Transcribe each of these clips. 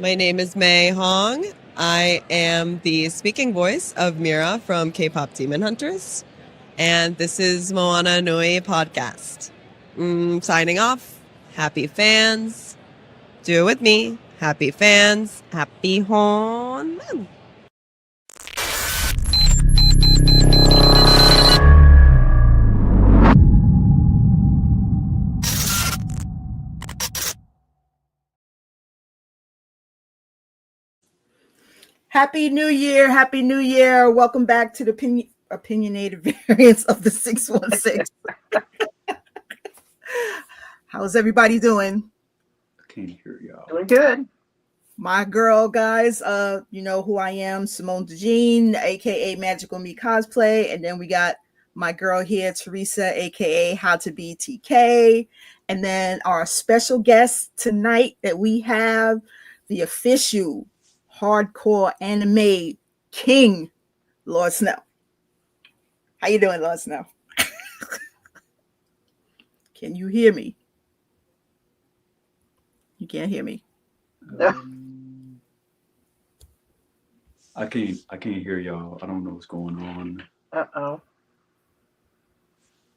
My name is May Hong. I am the speaking voice of Mira from K-pop Demon Hunters. And this is Moana Nui Podcast. Signing off. Happy fans. Do it with me. Happy fans. Happy Hon. Happy New Year. Happy New Year. Welcome back to the Opinionated Variants of the 616. How's everybody doing? I can't hear y'all. Doing good. My girl, guys, you know who I am, Simone Dejean, aka Magical Me Cosplay. And then we got my girl here, Teresa, aka How to Be TK. And then our special guest tonight that we have, the official hardcore anime king, Lord Snow. How you doing, Lord Snow? Can you hear me? You can't hear me. I can't hear y'all. I don't know what's going on. Uh-oh.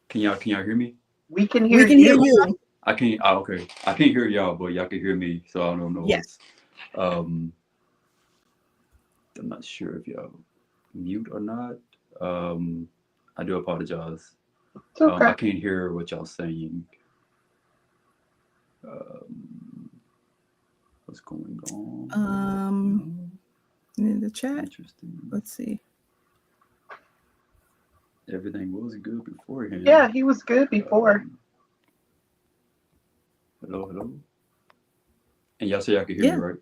Can y'all hear me? We can hear We can hear you. I can't. Okay. I can't hear y'all, but y'all can hear me. So I don't know. Yes. I'm not sure if y'all mute or not. I do apologize. It's okay. I can't hear what y'all saying. What's going on? In the chat. Interesting. Let's see. Everything was good beforehand. Yeah, he was good before. Hello. And y'all say y'all can hear me, right?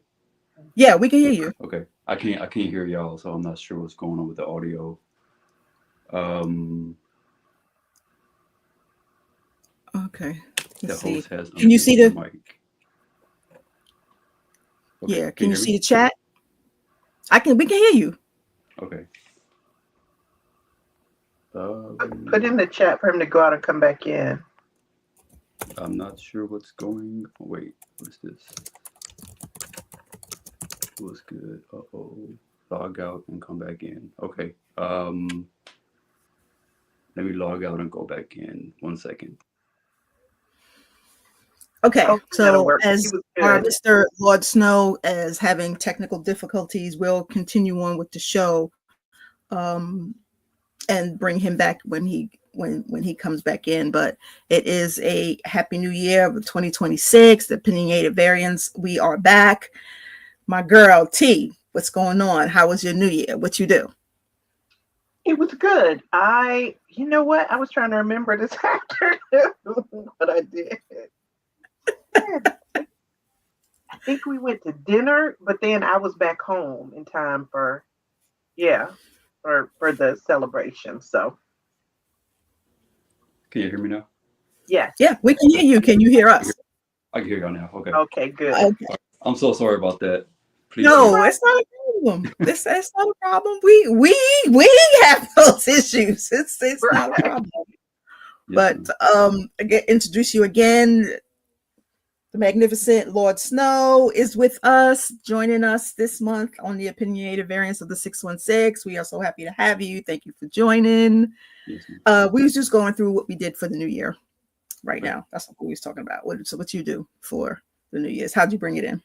Yeah, we can hear you. Okay. I can't hear y'all, so I'm not sure what's going on with the audio. Okay. Let's The see. host has Can you see the mic. Okay. Yeah, can you see me? the chat? We can hear you. Okay. Put in the chat for him to go out and come back in. I'm not sure what's going. Wait, what's this? What's good? Log out and come back in. Okay. Let me log out and go back in. 1 second. Okay, Oh, that'll so work. He as was our good. Mr. Lord Snow is having technical difficulties, we'll continue on with the show, and bring him back when he comes back in. But it is a happy new year of 2026, the Opinionated Variants. We are back. My girl T, what's going on? How was your new year? What you do? It was good. You know what? I was trying to remember this afternoon what I did. I think we went to dinner, but then I was back home in time for the celebration. So Can you hear me now? yes. Yeah, we can hear you. Can you hear us? I can hear y'all now. Okay. Okay, good. Okay. I'm so sorry about that. Please. No, it's not a problem. It's not a problem. We have those issues. It's not a problem. Yes, But again, introduce you again. The magnificent Lord Snow is with us, joining us this month on the Opinionated Variants of the 616. We are so happy to have you. Thank you for joining. yes, We was just going through what we did for the new year right now. That's what we was talking about. What you do for the New Year's? How'd you bring it in?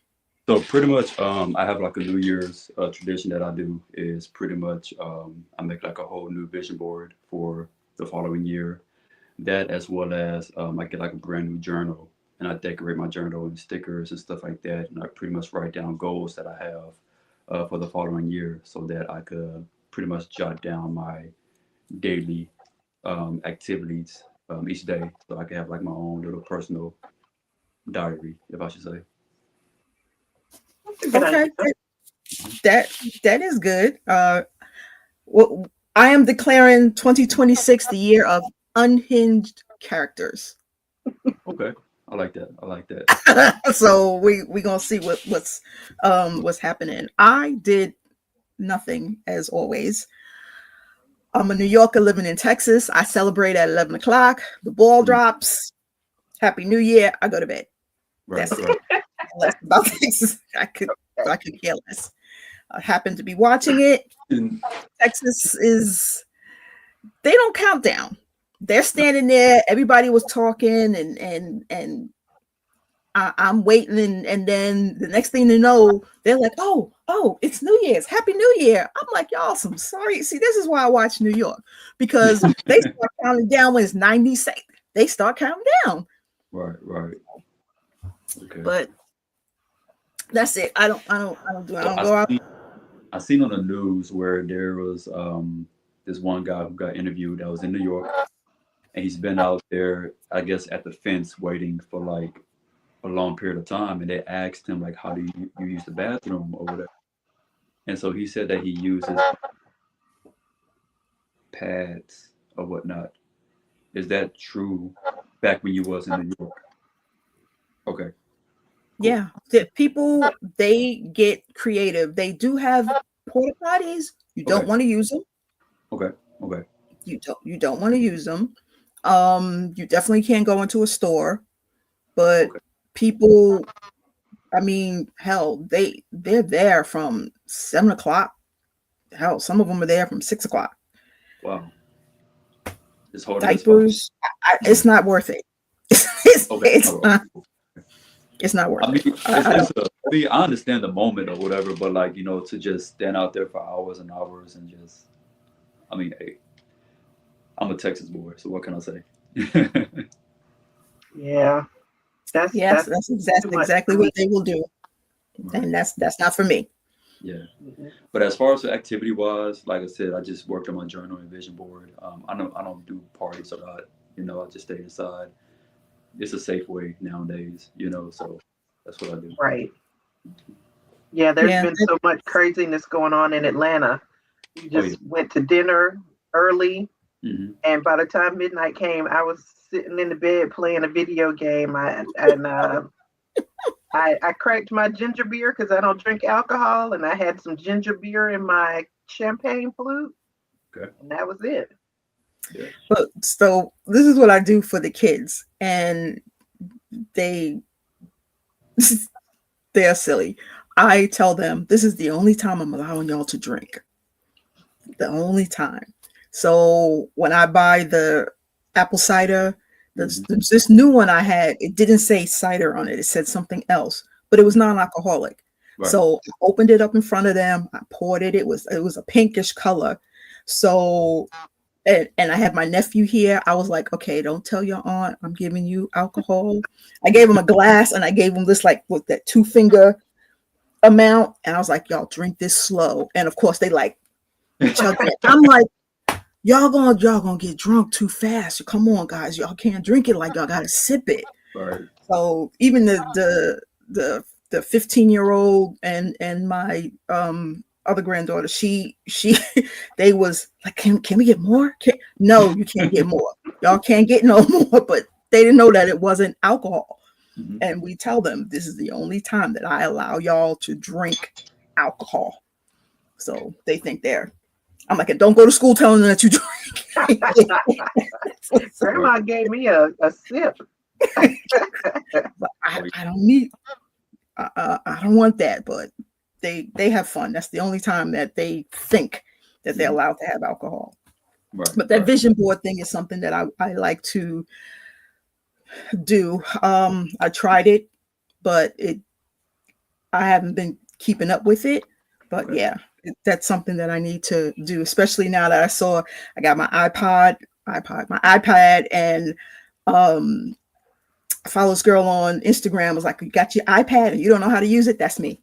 So pretty much, I have like a New Year's tradition that I do is pretty much I make like a whole new vision board for the following year. That as well as I get like a brand new journal and I decorate my journal and stickers and stuff like that. And I pretty much write down goals that I have for the following year so that I could pretty much jot down my daily activities each day. So I can have like my own little personal diary, if I should say. Okay, that is good. Well, I am declaring 2026 the year of unhinged characters. Okay, I like that. So we gonna see what's happening. I did nothing as always. I'm a New Yorker living in Texas. I celebrate at 11 o'clock. The ball drops. Happy New Year. I go to bed. Right, That's right. it. That's about Texas. So I could care less. I happened to be watching it. And Texas is, they don't count down. They're standing there. Everybody was talking, and I'm waiting, and then the next thing you know, they're like, "Oh, it's New Year's! Happy New Year!" I'm like, "Y'all, some sorry." See, this is why I watch New York, because they start counting down when it's 90 seconds. They start counting down. right. Okay. But that's it. I don't go out. I seen on the news where there was this one guy who got interviewed that was in New York, and he's been out there, I guess, at the fence waiting for like a long period of time, and they asked him like, how do you use the bathroom or whatever, and so he said that he uses pads or whatnot. Is that true back when you was in New York? Okay. Cool. Yeah, the people, they get creative. They do have porta potties. You don't want to use them. Okay. You don't want to use them. You definitely can't go into a store, but people, I mean, hell, they're there from 7 o'clock. Hell, some of them are there from 6 o'clock. Wow. It's hard. Diapers, it's not worth it. It's not worth it. I understand the moment or whatever, but like, to just stand out there for hours and hours and just, hey, I'm a Texas boy, so what can I say? Yeah. That's exactly what they will do. Right. And that's not for me. Yeah. But as far as the activity wise, like I said, I just worked on my journal and vision board. I don't do parties a lot, I just stay inside. It's a safe way nowadays, so that's what I do. Right. Yeah, there's been so much craziness going on in Atlanta. You just went to dinner early, and by the time midnight came, I was sitting in the bed playing a video game. I cracked my ginger beer because I don't drink alcohol, and I had some ginger beer in my champagne flute. Okay. And that was it. Yeah. But so this is what I do for the kids, and they're silly. I tell them this is the only time I'm allowing y'all to drink. The only time. So when I buy the apple cider, there's this new one I had. It didn't say cider on it. It said something else, but it was non-alcoholic. Right. So I opened it up in front of them. I poured it. It was a pinkish color. So. And I had my nephew here. I was like, okay, don't tell your aunt I'm giving you alcohol. I gave him a glass, and I gave him this like with that 2-finger amount. And I was like, y'all drink this slow. And of course they like chugged it. I'm like, y'all gonna get drunk too fast. Come on, guys. Y'all can't drink it like y'all gotta sip it. Right. So even the 15-year-old and my other granddaughter, they was like, can we get more? No, you can't get more. Y'all can't get no more. But they didn't know that it wasn't alcohol. And we tell them this is the only time that I allow y'all to drink alcohol. So they think I'm like, don't go to school telling them that you drink. Grandma gave me a sip. But I don't need. I don't want that. But they have fun. That's the only time that they think that they're allowed to have alcohol. Right, but that vision board thing is something that I like to do. I tried it, but I haven't been keeping up with it. But that's something that I need to do, especially now that I got my iPad, and I follow this girl on Instagram. Was like, you got your iPad and you don't know how to use it? That's me.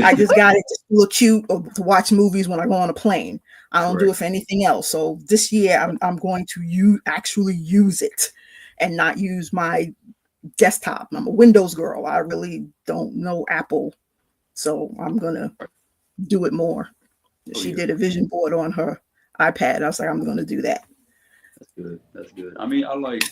I just got it just to look cute or to watch movies when I go on a plane. I don't do it for anything else. So this year I'm going to actually use it and not use my desktop. I'm a Windows girl. I really don't know Apple. So I'm going to do it more. She did a vision board on her iPad. I was like, I'm going to do that. That's good. I mean, I like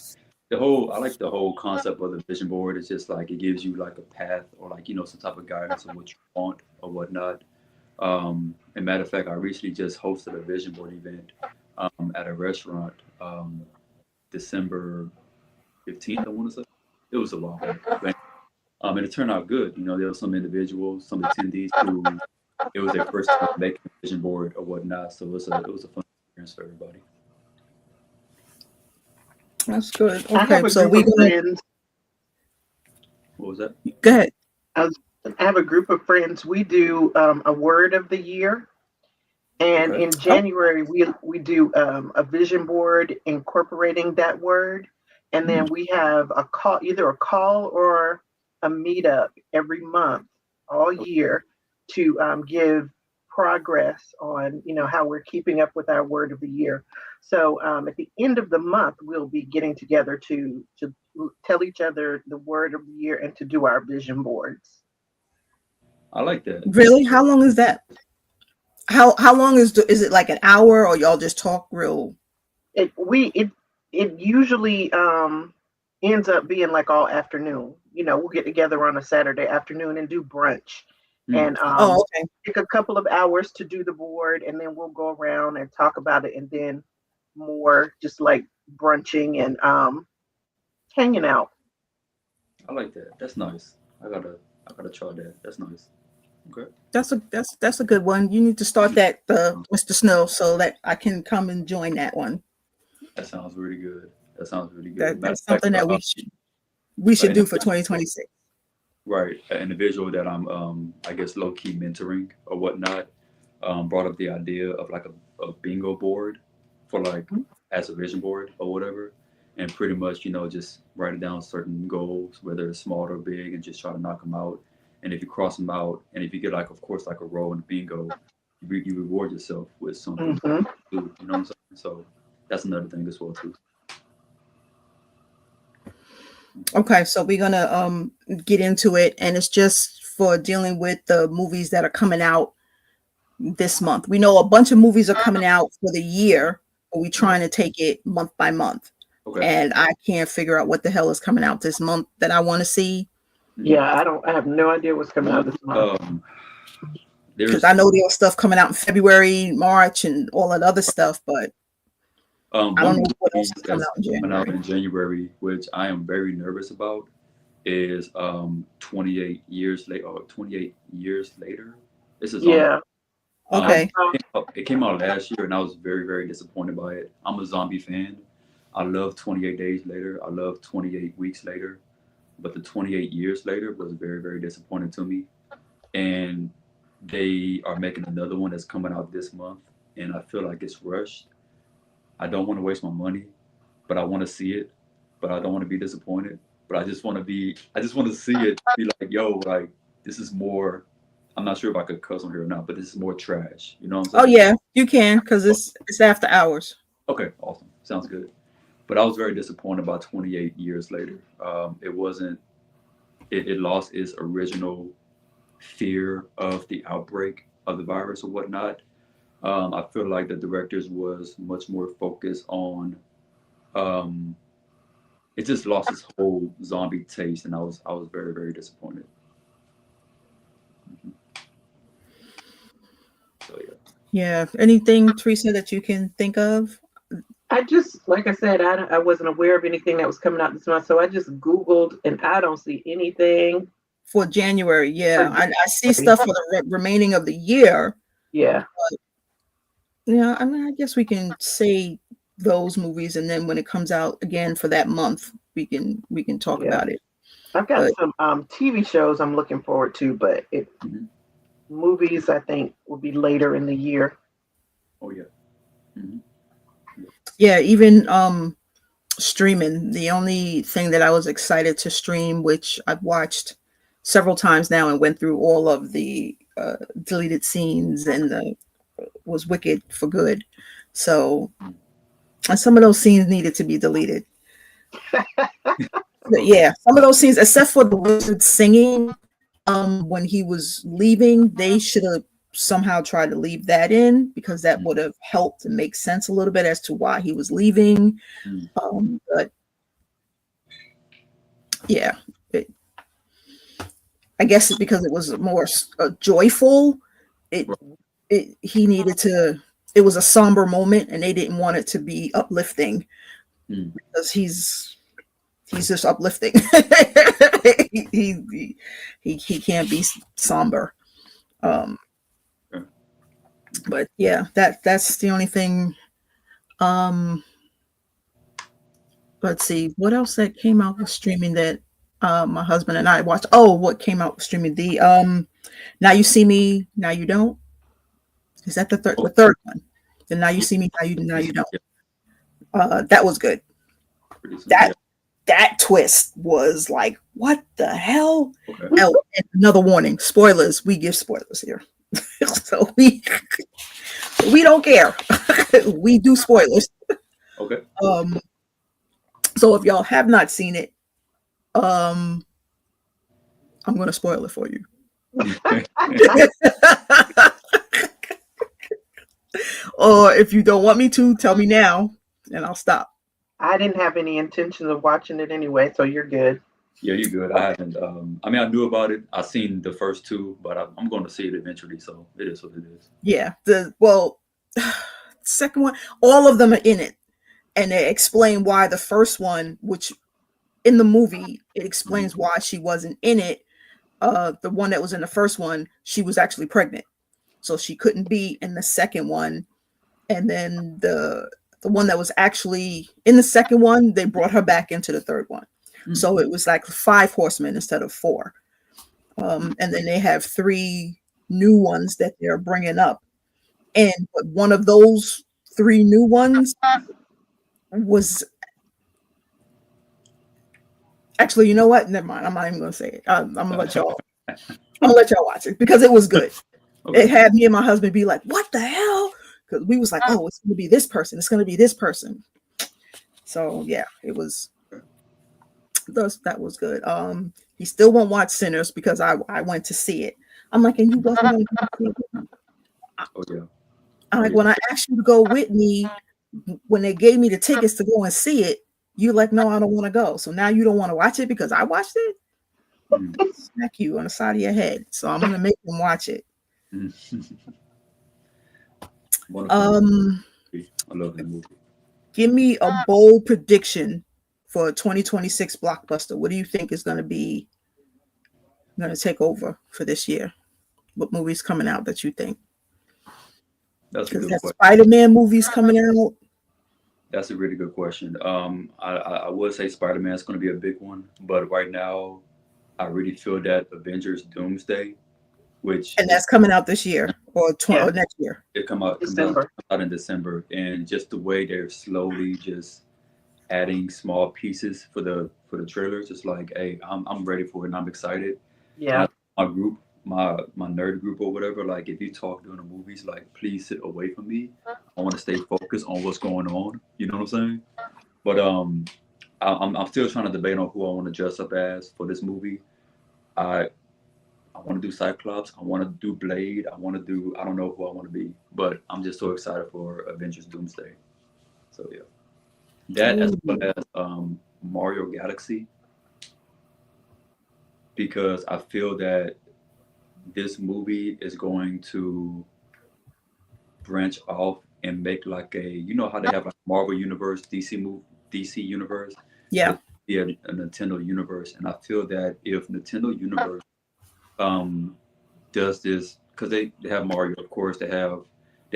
the whole concept of the vision board. It's just like it gives you like a path or like, some type of guidance on what you want or whatnot. And matter of fact, I recently just hosted a vision board event at a restaurant December 15th, I want to say. It was a long time. And it turned out good. There were some individuals, some attendees who it was their first time making a vision board or whatnot. So it was a fun experience for everybody. That's good. I have Okay, a so group of friends. What was that? Go ahead. I have a group of friends. We do a word of the year. And Okay. in January, we do a vision board incorporating that word. And then we have either a call or a meetup every month, all year, to give progress on, how we're keeping up with our word of the year. So at the end of the month, we'll be getting together to tell each other the word of the year and to do our vision boards. I like that. Really? How long is that? How long is it, like an hour, or y'all just talk real? It usually ends up being like all afternoon. We'll get together on a Saturday afternoon and do brunch, and okay. take a couple of hours to do the board, and then we'll go around and talk about it, and then more just like brunching and hanging out. I like that. That's nice. I gotta try that. That's nice. Okay. That's a good one. You need to start that, Mr. Snow, so that I can come and join that one. That sounds really good. That's something that we should do for 2026. Right. An individual that I'm I guess low key mentoring or whatnot brought up the idea of like a bingo board for like as a vision board or whatever, and pretty much just writing down certain goals, whether it's small or big, and just try to knock them out. And if you cross them out, and if you get like, of course, like a row in bingo, you reward yourself with something. You know what I'm saying? So that's another thing as well too. Okay, so we're gonna get into it, and it's just for dealing with the movies that are coming out this month. We know a bunch of movies are coming out for the year, but we're trying to take it month by month. Okay. And I can't figure out what the hell is coming out this month that I want to see. Yeah, I have no idea what's coming out this month. Because I know there's stuff coming out in February, March, and all that other stuff, but I don't know what else is coming out in January. Which I am very nervous about, is 28 years later. 28 years later. This is okay. It came out last year, and I was very, very disappointed by it. I'm a zombie fan. I love 28 Days Later. I love 28 Weeks Later. But the 28 years later was very, very disappointing to me. And they are making another one that's coming out this month, and I feel like it's rushed. I don't want to waste my money, but I want to see it. But I don't want to be disappointed. But I just want to see it, be like, yo, like, this is more. I'm not sure if I could cuss on here or not, but this is more trash. You know what I'm saying? Oh yeah, you can, because it's after hours. Okay, awesome. Sounds good. But I was very disappointed about 28 years later. It wasn't. It lost its original fear of the outbreak of the virus or whatnot. I feel like the directors was much more focused on. It just lost its whole zombie taste, and I was very, very disappointed. So yeah. Yeah. Anything, Teresa, that you can think of? I just, like I said, I wasn't aware of anything that was coming out this month, so I just Googled, and I don't see anything for January. Yeah, I see stuff for the remaining of the year. Yeah. Yeah, I mean, I guess we can say those movies, and then when it comes out again for that month, we can talk about it. I've got some TV shows I'm looking forward to, but movies I think will be later in the year. Oh yeah. Mm-hmm. Yeah, even streaming. The only thing that I was excited to stream, which I've watched several times now and went through all of the deleted scenes, and was Wicked for Good. So some of those scenes needed to be deleted. But yeah, some of those scenes, except for the wizard singing when he was leaving, they should have somehow tried to leave that in, because that would have helped and make sense a little bit as to why he was leaving. But yeah, I guess it's because it was more joyful. He needed to. It was a somber moment, and they didn't want it to be uplifting because he's he's just uplifting. he can't be somber. But yeah, that's the only thing. Let's see what else that came out with streaming that my husband and I watched. Oh, what came out with streaming? The Now You See Me, Now You Don't. Is that the third one? The Now You See Me, Now You Don't. That was good. That twist was like, what the hell? Okay. Oh, and another warning: spoilers. We give spoilers here, so we don't care. We do spoilers. Okay. So if y'all have not seen it, I'm going to spoil it for you. Or if you don't want me to, tell me now, and I'll stop. I didn't have any intention of watching it anyway, so you're good. Yeah, you're good. I haven't. I mean, I knew about it. I've seen the first two, but I'm going to see it eventually. So it is what it is. Yeah. Second one, all of them are in it, and they explain why the first one, which in the movie it explains why she wasn't in it. The one that was in the first one, she was actually pregnant, so she couldn't be in the second one. And then the one that was actually in the second one, they brought her back into the third one. So it was like 5 horsemen instead of 4. And then they have 3 new ones that they're bringing up. And but one of those 3 new ones was actually, you know what? Never mind. I'm not even going to say it. I'm going to let y'all watch it because it was good. Okay. It had me and my husband be like, what the hell? Because we was like, oh, it's going to be this person. It's going to be this person. So yeah, it was. That was good. He still won't watch Sinners because I went to see it. I'm like, and you wasn't going to see it. Oh yeah. I'm like, when I asked you to go with me, when they gave me the tickets to go and see it, you like, no, I don't want to go. So now you don't want to watch it because I watched it. Smack you on the side of your head. So I'm gonna make them watch it. I love that movie. Give me a bold prediction for a 2026 blockbuster. What do you think is going to take over for this year? What movies coming out that you think? Because that Spider-Man movies coming out. That's a really good question. I would say Spider-Man is going to be a big one, but right now, I really feel that Avengers Doomsday, and that's coming out this year or next year. It comes out in December, and just the way they're slowly just adding small pieces for the trailers, it's like, hey, I'm ready for it and I'm excited. Yeah. My group, my nerd group or whatever, like if you talk during the movies, like please sit away from me. I want to stay focused on what's going on. You know what I'm saying? But I'm still trying to debate on who I want to dress up as for this movie. I want to do Cyclops. I want to do Blade. I don't know who I want to be, but I'm just so excited for Avengers Doomsday. So yeah. That as well as Mario Galaxy, because I feel that this movie is going to branch off and make like you know how they have like Marvel Universe, DC Universe? Yeah. Yeah, a Nintendo Universe. And I feel that if Nintendo Universe does this, because they have Mario, of course, they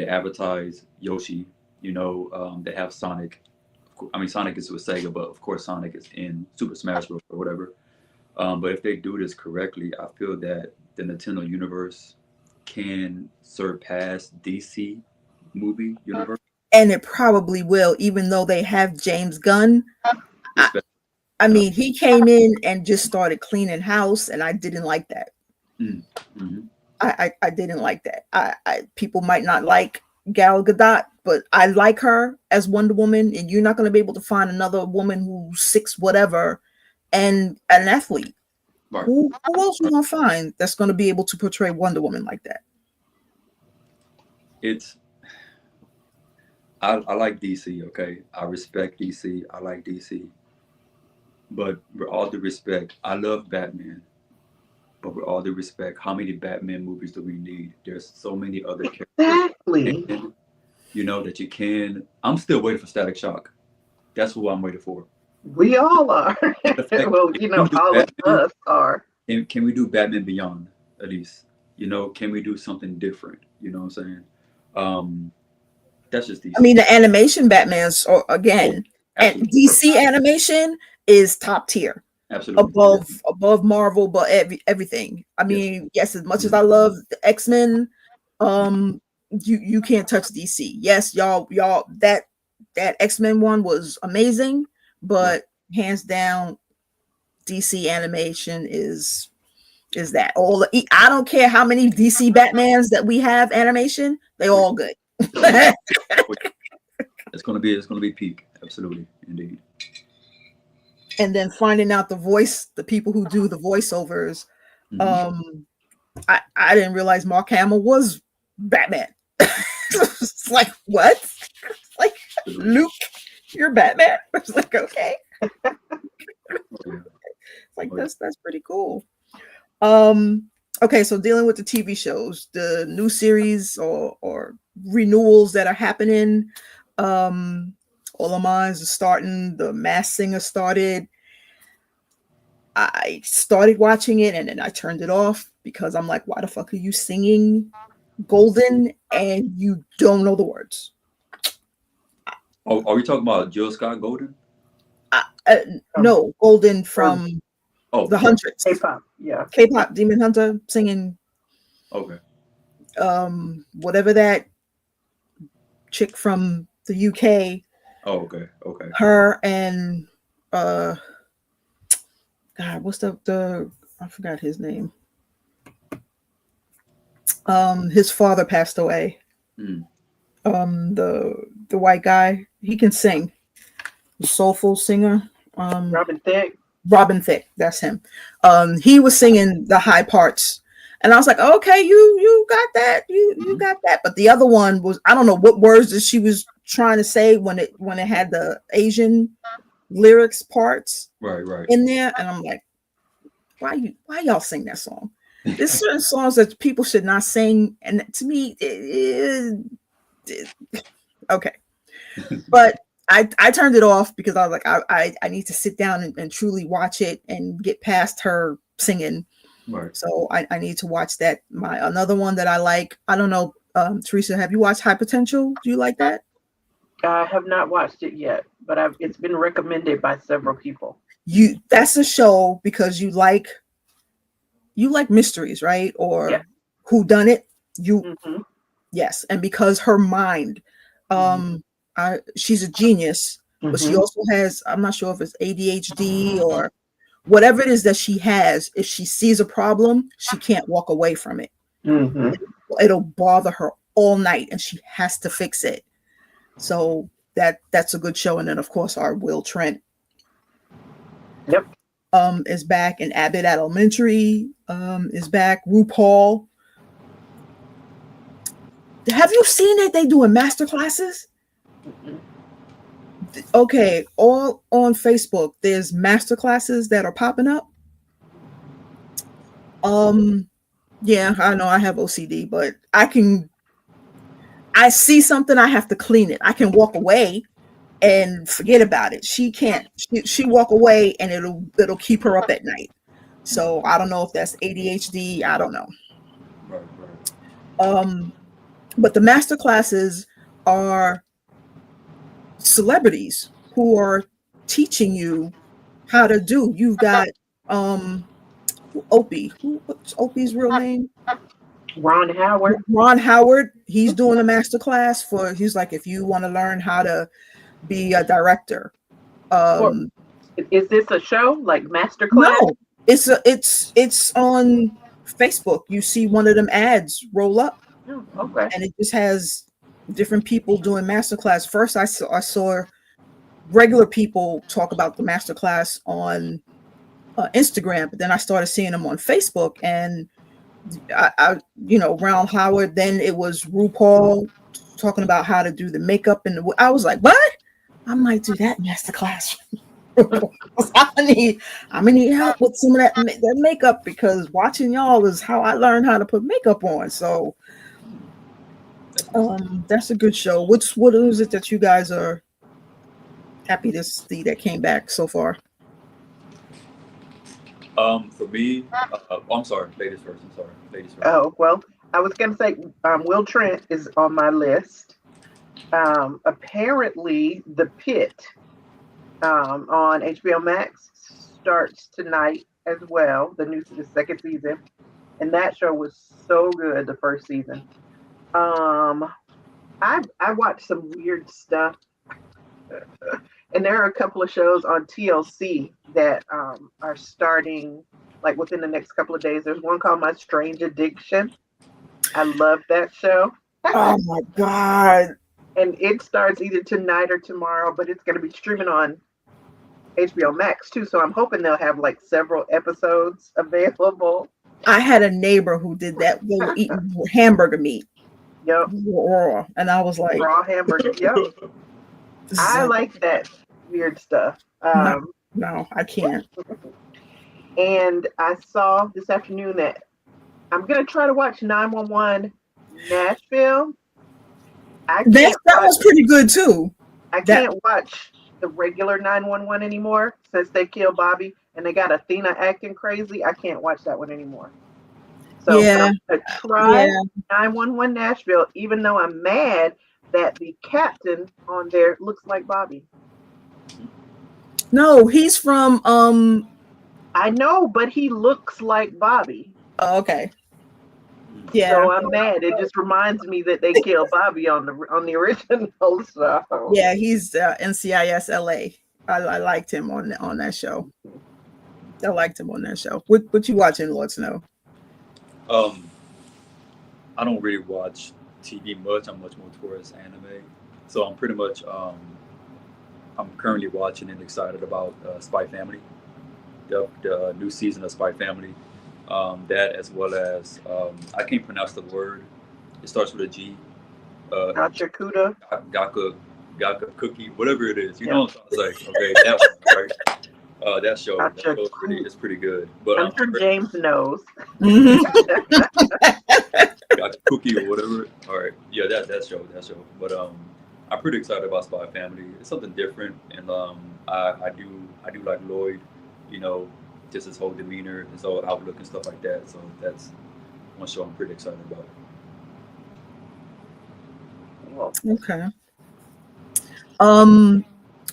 advertise Yoshi, you know, they have Sonic. I mean, Sonic is with Sega, but of course Sonic is in Super Smash Bros. Or whatever. But if they do this correctly, I feel that the Nintendo Universe can surpass DC movie universe. And it probably will, even though they have James Gunn. I mean, he came in and just started cleaning house, and I didn't like that. Mm-hmm. I didn't like that. People might not like Gal Gadot, but I like her as Wonder Woman, and you're not going to be able to find another woman who's 6 whatever and an athlete. Right. Who else you going to find that's going to be able to portray Wonder Woman like that? I like DC, okay? I respect DC. I like DC. But with all due respect, I love Batman. But with all due respect, how many Batman movies do we need? There's so many other characters. Exactly. You know, that you can. I'm still waiting for Static Shock. That's who I'm waiting for. We all are. Well, you know, all of us are. And can we do Batman Beyond at least? You know, can we do something different? You know what I'm saying? That's just DC. I mean, the animation Batman's again, and DC animation is top tier. Absolutely. Above Marvel, but everything. I mean, yes, as much as I love the X-Men, you can't touch DC. Yes, y'all that X-Men one was amazing, but hands down, DC animation is that all I don't care how many DC Batmans that we have animation, they all good. It's gonna be peak. Absolutely, indeed. And then finding out the people who do the voiceovers. I didn't realize Mark Hamill was Batman. It's like, what? It's like, Luke, you're Batman? It's like, okay. It's like, that's pretty cool. Okay, so dealing with the TV shows, the new series or renewals that are happening. All of mine is starting. The Masked Singer started. I started watching it and then I turned it off because I'm like, why the fuck are you singing Golden and you don't know the words? Oh, are we talking about Jill Scott Golden? No, Golden from the Hundreds. K-pop, yeah. K-pop Demon Hunter singing. Okay. Whatever that chick from the UK. Oh, okay. Her and God, what's the I forgot his name. His father passed away. The white guy, he can sing. The soulful singer. Robin Thicke, that's him. He was singing the high parts. And I was like, okay, you got that. You got that. But the other one was, I don't know what words that she was trying to say when it had the Asian lyrics parts right in there. And I'm like, why y'all sing that song? There's certain songs that people should not sing. And to me, okay. But I turned it off because I was like, I need to sit down and truly watch it and get past her singing. Right. So I need to watch that. Another one that I like, I don't know, Teresa, have you watched High Potential? Do you like that? I have not watched it yet, but it's been recommended by several people. That's a show because you like mysteries, right? Or who done it? Yes, and because her mind, she's a genius, but she also has, I'm not sure if it's ADHD or whatever it is that she has. If she sees a problem, she can't walk away from it. It'll bother her all night and she has to fix it. So that's a good show. And then of course our Will Trent is back, and Abbott Elementary is back. RuPaul. Have you seen that they doing master classes? Okay, all on Facebook, there's master classes that are popping up. Yeah, I know I have OCD, but I see something, I have to clean it. I can walk away and forget about it. She can't. She walk away and it'll keep her up at night. So I don't know if that's ADHD. I don't know. Right. But the master classes are celebrities who are teaching you how to do. You've got Opie. What's Opie's real name? Ron Howard. He's doing a master class he's like, if you want to learn how to be a director. Is this a show like master class? No, it's on Facebook. You see one of them ads roll up. Oh, okay. And it just has different people doing masterclass. First, I saw regular people talk about the masterclass on Instagram, but then I started seeing them on Facebook. And I Ron Howard. Then it was RuPaul talking about how to do the makeup, and I was like, what? I'm like, do that masterclass. I'm gonna need help with some of that makeup, because watching y'all is how I learned how to put makeup on. So that's a good show. What is it that you guys happy to see that came back so far. For me, I'm sorry, ladies first. I'm sorry, ladies first. Oh, well, I was going to say Will Trent is on my list. Apparently, The Pit on HBO Max starts tonight as well. The second season, and that show was so good. The first season. I watched some weird stuff, and there are a couple of shows on TLC that are starting like within the next couple of days. There's one called My Strange Addiction. I love that show. Oh my God. And it starts either tonight or tomorrow, but it's going to be streaming on HBO Max too. So I'm hoping they'll have like several episodes available. I had a neighbor who did that. They were eating hamburger meat. Yep. Raw. And I was like, raw hamburger. Yep. I like that weird stuff. No, I can't. And I saw this afternoon that I'm going to try to watch 911 Nashville. That was pretty good too. I can't watch the regular 911 anymore since they killed Bobby and they got Athena acting crazy. I can't watch that one anymore. So I'm going to try 911 Nashville, even though I'm mad that the captain on there looks like Bobby. No, he's from I know, but he looks like Bobby. Oh, okay. Yeah. So I'm mad. It just reminds me that they killed Bobby on the original show. Yeah, he's NCIS LA. I liked him on that show. I liked him on that show. What you watching, Lord Snow? I don't really watch TV much. I'm much more towards anime. So I'm pretty much I'm currently watching and excited about Spy Family, the new season of Spy Family. That as well as I can't pronounce the word. It starts with a G. Gachakuda. Gaka cookie, whatever it is. You know what I'm trying to say? Okay, that one, right? That show is pretty good. But I'm sure James knows. Got cookie or whatever. All right, yeah, that show. But I'm pretty excited about Spy Family. It's something different, and I do like Lloyd. You know, just his whole demeanor, his whole outlook and stuff like that. So that's one show I'm pretty excited about. Okay.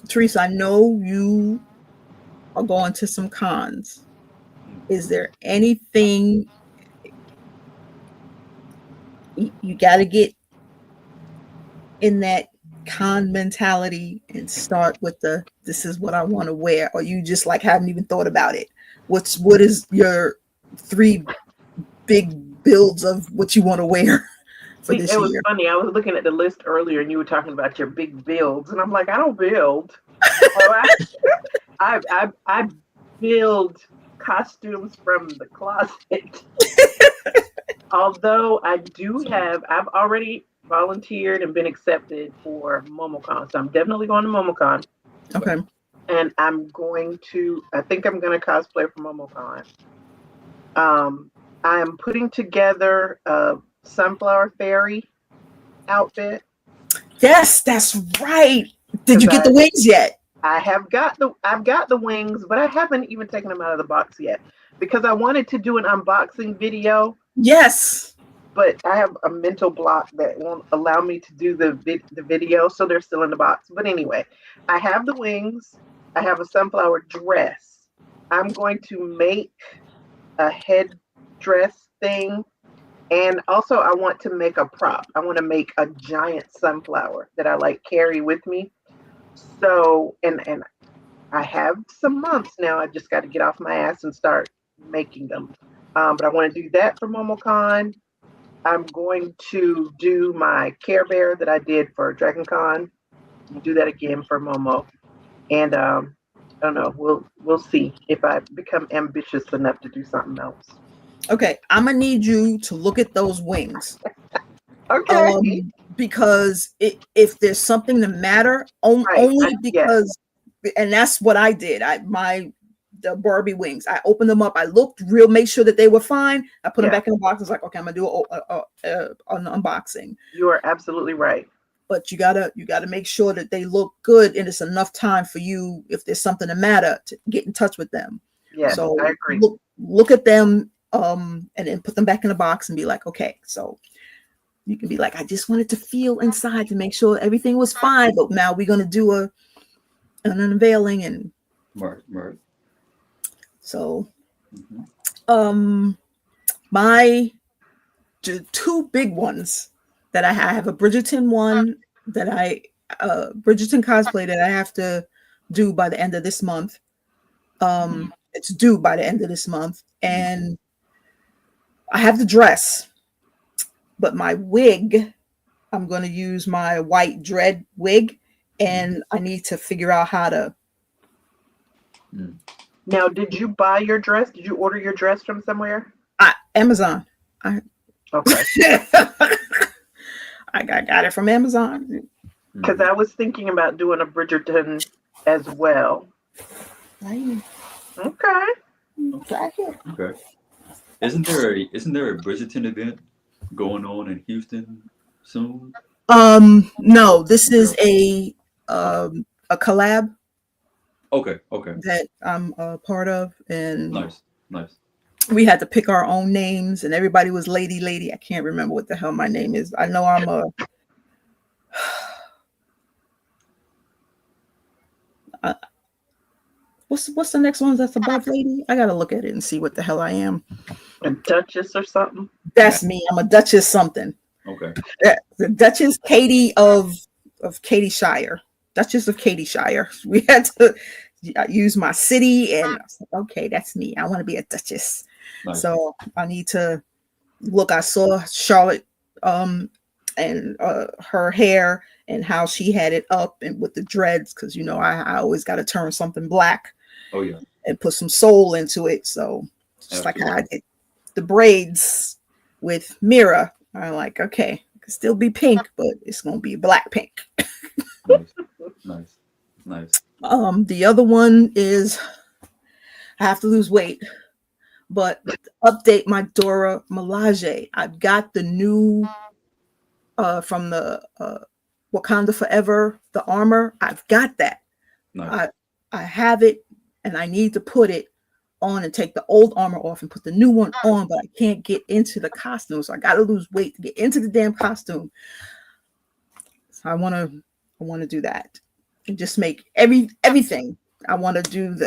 Teresa, I know you are going to some cons. Is there anything you got to get in that con mentality and start with this is what I want to wear, or you just like haven't even thought about it? What is your 3 big builds of what you want to wear for this year? It was funny. I was looking at the list earlier, and you were talking about your big builds, and I'm like, I don't build. I build costumes from the closet. Although I've already volunteered and been accepted for MomoCon, so I'm definitely going to MomoCon. Okay. And I think I'm going to cosplay for MomoCon. I am putting together a Sunflower Fairy outfit. Yes, that's right. Did you get the wings yet? I've got the wings, but I haven't even taken them out of the box yet because I wanted to do an unboxing video. Yes. But I have a mental block that won't allow me to do the video, so they're still in the box. But anyway, I have the wings. I have a sunflower dress. I'm going to make a headdress thing. And also I want to make a prop. I want to make a giant sunflower that I carry with me. So, and I have some months now. I just got to get off my ass and start making them. But I want to do that for MomoCon. I'm going to do my Care Bear that I did for DragonCon. I'll do that again for Momo. And I don't know. We'll see if I become ambitious enough to do something else. Okay, I'm gonna need you to look at those wings. Okay. Because if there's something to matter, only because, and that's what I did. The Barbie wings. I opened them up. I looked made sure that they were fine. I put them back in the box. I was like, okay, I'm gonna do an unboxing. You are absolutely right. but you gotta make sure that they look good and it's enough time for you, if there's something to matter, to get in touch with them. Yeah, so I agree. Look at them and then put them back in the box and be like, okay, so you can be like, I just wanted to feel inside to make sure everything was fine, but now we're going to do an unveiling. And right. So my two big ones that I have a Bridgerton one that Bridgerton cosplay that I have to do by the end of this month. It's due by the end of this month, and I have the dress, but my wig, I'm going to use my white dread wig, and I need to figure out how to. Now, did you buy your dress? Did you order your dress from somewhere? Amazon. Okay. I got it from Amazon. Because I was thinking about doing a Bridgerton as well. Right. Okay. Isn't there a Bridgerton event going on in Houston soon? No, this is a collab. Okay. That I'm a part of, and Nice. We had to pick our own names, and everybody was lady. I can't remember what the hell my name is. I know I'm a. What's the next one that's above lady? I gotta look at it and see what the hell I am. A duchess or something? That's me. I'm a duchess something. Okay. The Duchess Katie of Katie Shire. Duchess of Katie Shire. We had to use my city, and I was like, okay, that's me. I want to be a duchess. Nice. So I need to look. I saw Charlotte and her hair and how she had it up and with the dreads, because I always got to turn something black. Oh yeah. And put some soul into it. So just like how I did the braids with Mira, I'm like, okay, it can still be pink, but it's gonna be black pink. Nice. The other one is I have to lose weight, but update my Dora Milaje. I've got the new from the Wakanda Forever, the armor. I've got that. Nice. I have it, and I need to put it on and take the old armor off and put the new one on, but I can't get into the costume, so I got to lose weight to get into the damn costume. So I want to do that and just make everything. I want to do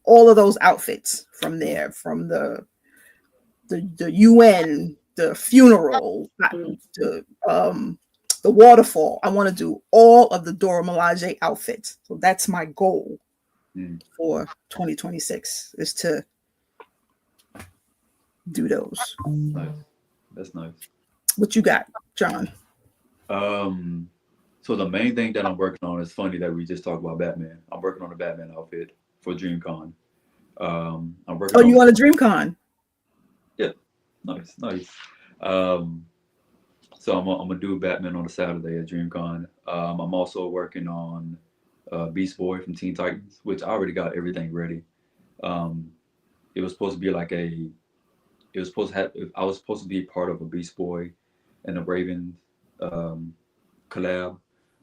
all of those outfits from there, from the UN, the funeral, the waterfall. I want to do all of the Dora Milaje outfits. So that's my goal for 2026, is to do those. Nice. That's nice. What you got, John? So the main thing that I'm working on is funny that we just talked about Batman. I'm working on a Batman outfit for DreamCon. I'm working. Oh, you want a DreamCon? Yeah, nice. So I'm gonna do Batman on a Saturday at DreamCon. I'm also working on Beast Boy from Teen Titans, which I already got everything ready. It was supposed to be I was supposed to be part of a Beast Boy and a Raven collab,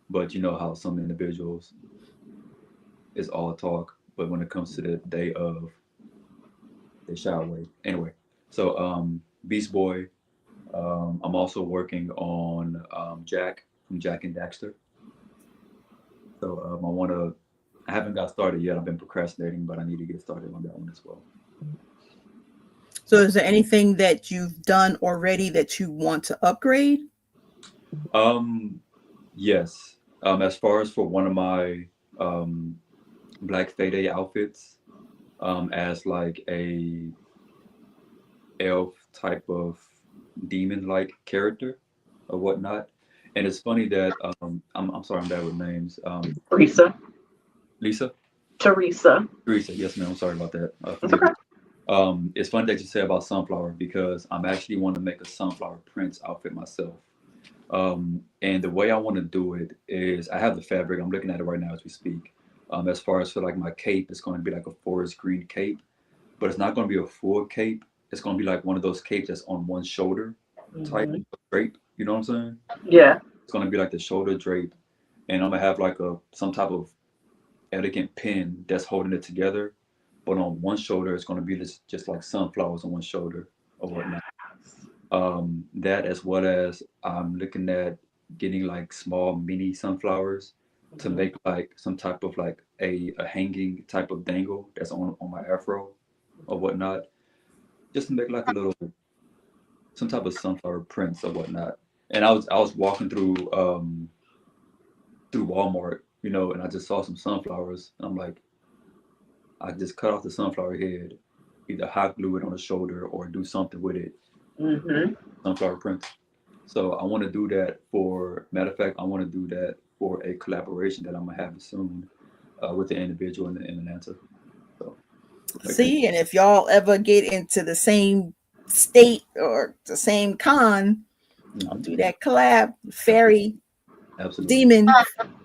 but you know how some individuals is all talk, but when it comes to the day of, they shy away. Anyway, so Beast Boy. I'm also working on Jack from Jack and Daxter. So I haven't got started yet. I've been procrastinating, but I need to get started on that one as well. So is there anything that you've done already that you want to upgrade? Yes. As far as for one of my Black Fade outfits, as like a elf type of demon-like character or whatnot. And it's funny that I'm sorry, I'm bad with names. Teresa. Lisa? Teresa. Yes, ma'am. I'm sorry about that. It's okay. It's funny that you say about Sunflower, because I'm actually want to make a Sunflower Prince outfit myself. And the way I want to do it is I have the fabric. I'm looking at it right now as we speak. As far as for like my cape, it's going to be like a forest green cape, but it's not going to be a full cape. It's going to be like one of those capes that's on one shoulder type of drape. You know what I'm saying? Yeah. It's gonna be like the shoulder drape, and I'm gonna have like some type of elegant pin that's holding it together. But on one shoulder, it's gonna be just like sunflowers on one shoulder or whatnot. That as well as I'm looking at getting like small mini sunflowers to make like some type of like a hanging type of dangle that's on my afro or whatnot, just to make like a little some type of sunflower prints or whatnot. And I was walking through Walmart, and I just saw some sunflowers. And I'm like, I just cut off the sunflower head, either hot glue it on the shoulder or do something with it. Sunflower prints. So I want to do that matter of fact, I want to do that for a collaboration that I'm gonna have soon with the individual in Atlanta. So, see, and if y'all ever get into the same state or the same con, I'll do that collab. Fairy absolutely. Demon.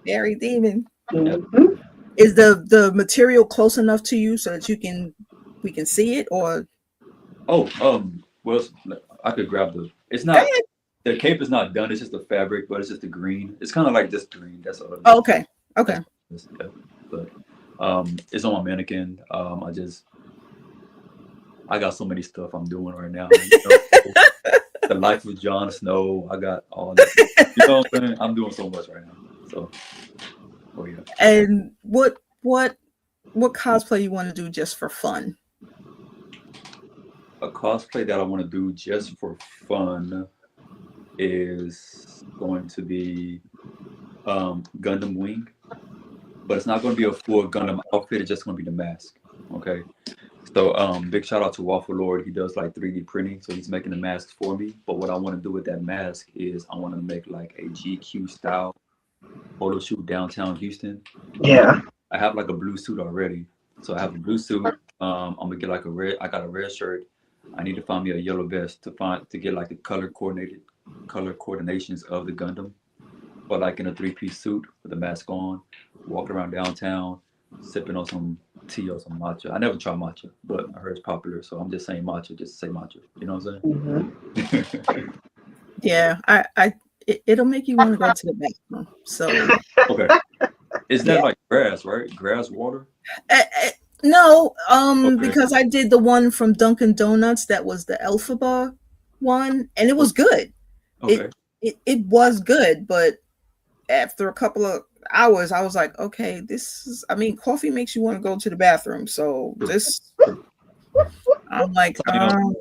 Fairy Demon. Is the material close enough to you so that we can see it, or well, I could grab it's not the cape is not done, it's just the fabric, but it's just the green. It's kind of like this green. That's all. Oh, okay. But it's on my mannequin. I got so many stuff I'm doing right now. The life of Jon Snow. I got all that. You know what I'm saying? I'm doing so much right now. So, yeah. And what cosplay you want to do just for fun? A cosplay that I want to do just for fun is going to be Gundam Wing, but it's not going to be a full Gundam outfit. It's just going to be the mask. Okay. So big shout out to Waffle Lord. He does like 3D printing, so he's making the mask for me. But what I want to do with that mask is I want to make like a GQ style photo shoot downtown Houston. Yeah. I have like a blue suit already. So I have a blue suit. I'm gonna get like I got a red shirt. I need to find me a yellow vest to get like the color coordinations of the Gundam. But like in a 3-piece suit with a mask on, walking around downtown, sipping on some tea or some matcha. I never tried matcha, but I heard it's popular, so I'm just saying matcha just to say matcha. You know what I'm saying? Yeah, it'll make you want to go to the bathroom. So okay, is that like grass, right? Grass water? No, because I did the one from Dunkin' Donuts that was the Elphaba one, and it was good. Okay. It was good, but after a couple of hours, I was like, okay, coffee makes you want to go to the bathroom. So this, I'm like,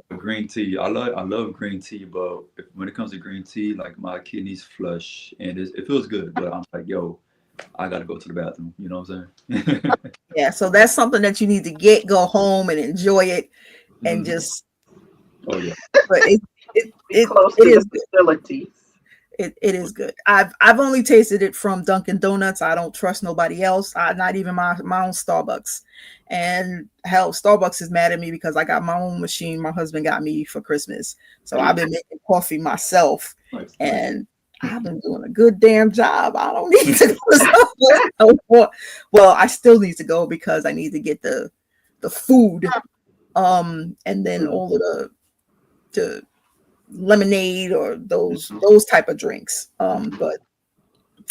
green tea. I love green tea, but when it comes to green tea, like my kidneys flush and it feels good, but I'm like, yo, I gotta go to the bathroom. You know what I'm saying? Yeah. So that's something that you need to go home and enjoy it, and just. Oh yeah. But it close to the facilities. It is good. I've only tasted it from Dunkin' Donuts. I don't trust nobody else. Not even my own Starbucks. And hell, Starbucks is mad at me because I got my own machine my husband got me for Christmas. So I've been making coffee myself. Nice. And I've been doing a good damn job. I don't need to go to Starbucks no more. Well, I still need to go because I need to get the food. And then all of the lemonade or those type of drinks. But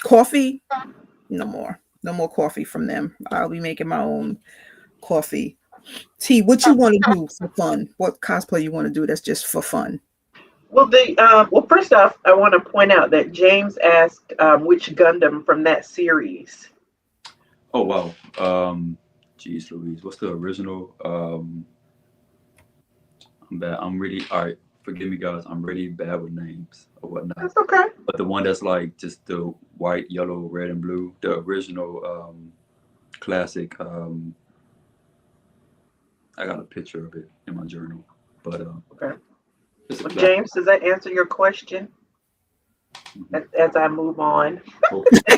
coffee, no more coffee from them. I'll be making my own coffee. T, what you want to do for fun? What cosplay you want to do that's just for fun? Well, first off, I want to point out that James asked which Gundam from that series. Oh wow. Geez Louise, what's the original? I'm bad. I'm really all right. Forgive me, guys. I'm really bad with names or whatnot. That's okay. But the one that's like just the white, yellow, red, and blue, the original classic. I got a picture of it in my journal. But okay. Well, James, does that answer your question? As I move on. Okay.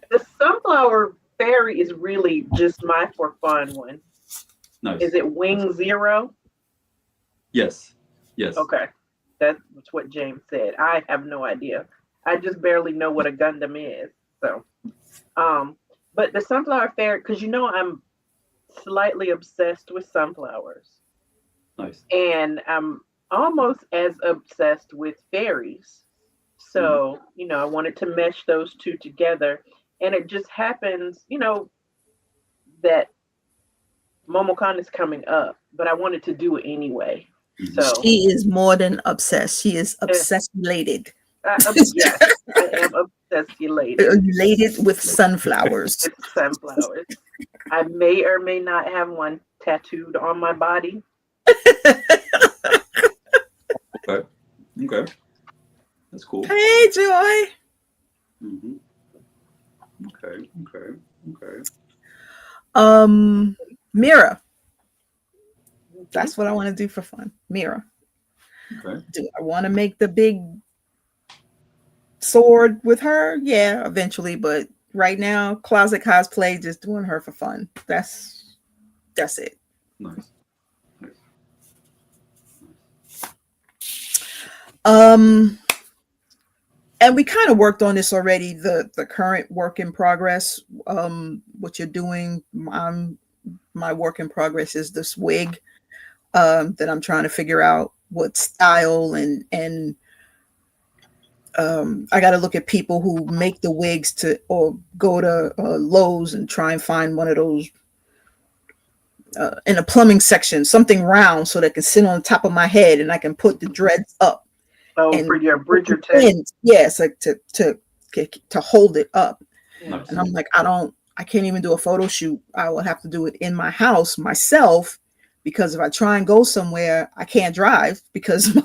The sunflower fairy is really just my for fun one. Nice. Is it Wing Zero? Yes. Okay. That's what James said. I have no idea. I just barely know what a Gundam is. So, but the sunflower fairy, because I'm slightly obsessed with sunflowers. Nice. And I'm almost as obsessed with fairies. So, I wanted to mesh those two together. And it just happens, that MomoCon is coming up, but I wanted to do it anyway. So she is more than obsessed. She is obsessed-lated. Yes, I am obsessed-lated. Elated with sunflowers. With sunflowers. I may or may not have one tattooed on my body. Okay. That's cool. Hey, Joy. Mm-hmm. Okay. Mira. That's what I want to do for fun. Mira. Okay. Do I want to make the big sword with her? Yeah, eventually. But right now, closet cosplay, just doing her for fun. That's it. Nice. And we kind of worked on this already, the current work in progress. What you're doing, my work in progress is this wig that I'm trying to figure out what style and I got to look at people who make the wigs or go to Lowe's and try and find one of those in a plumbing section, something round so that can sit on the top of my head and I can put the dreads up. Oh, and for your Bridgerton. Yes, like to hold it up. Nice. And I'm like, I can't even do a photo shoot. I will have to do it in my house myself, because if I try and go somewhere, I can't drive because I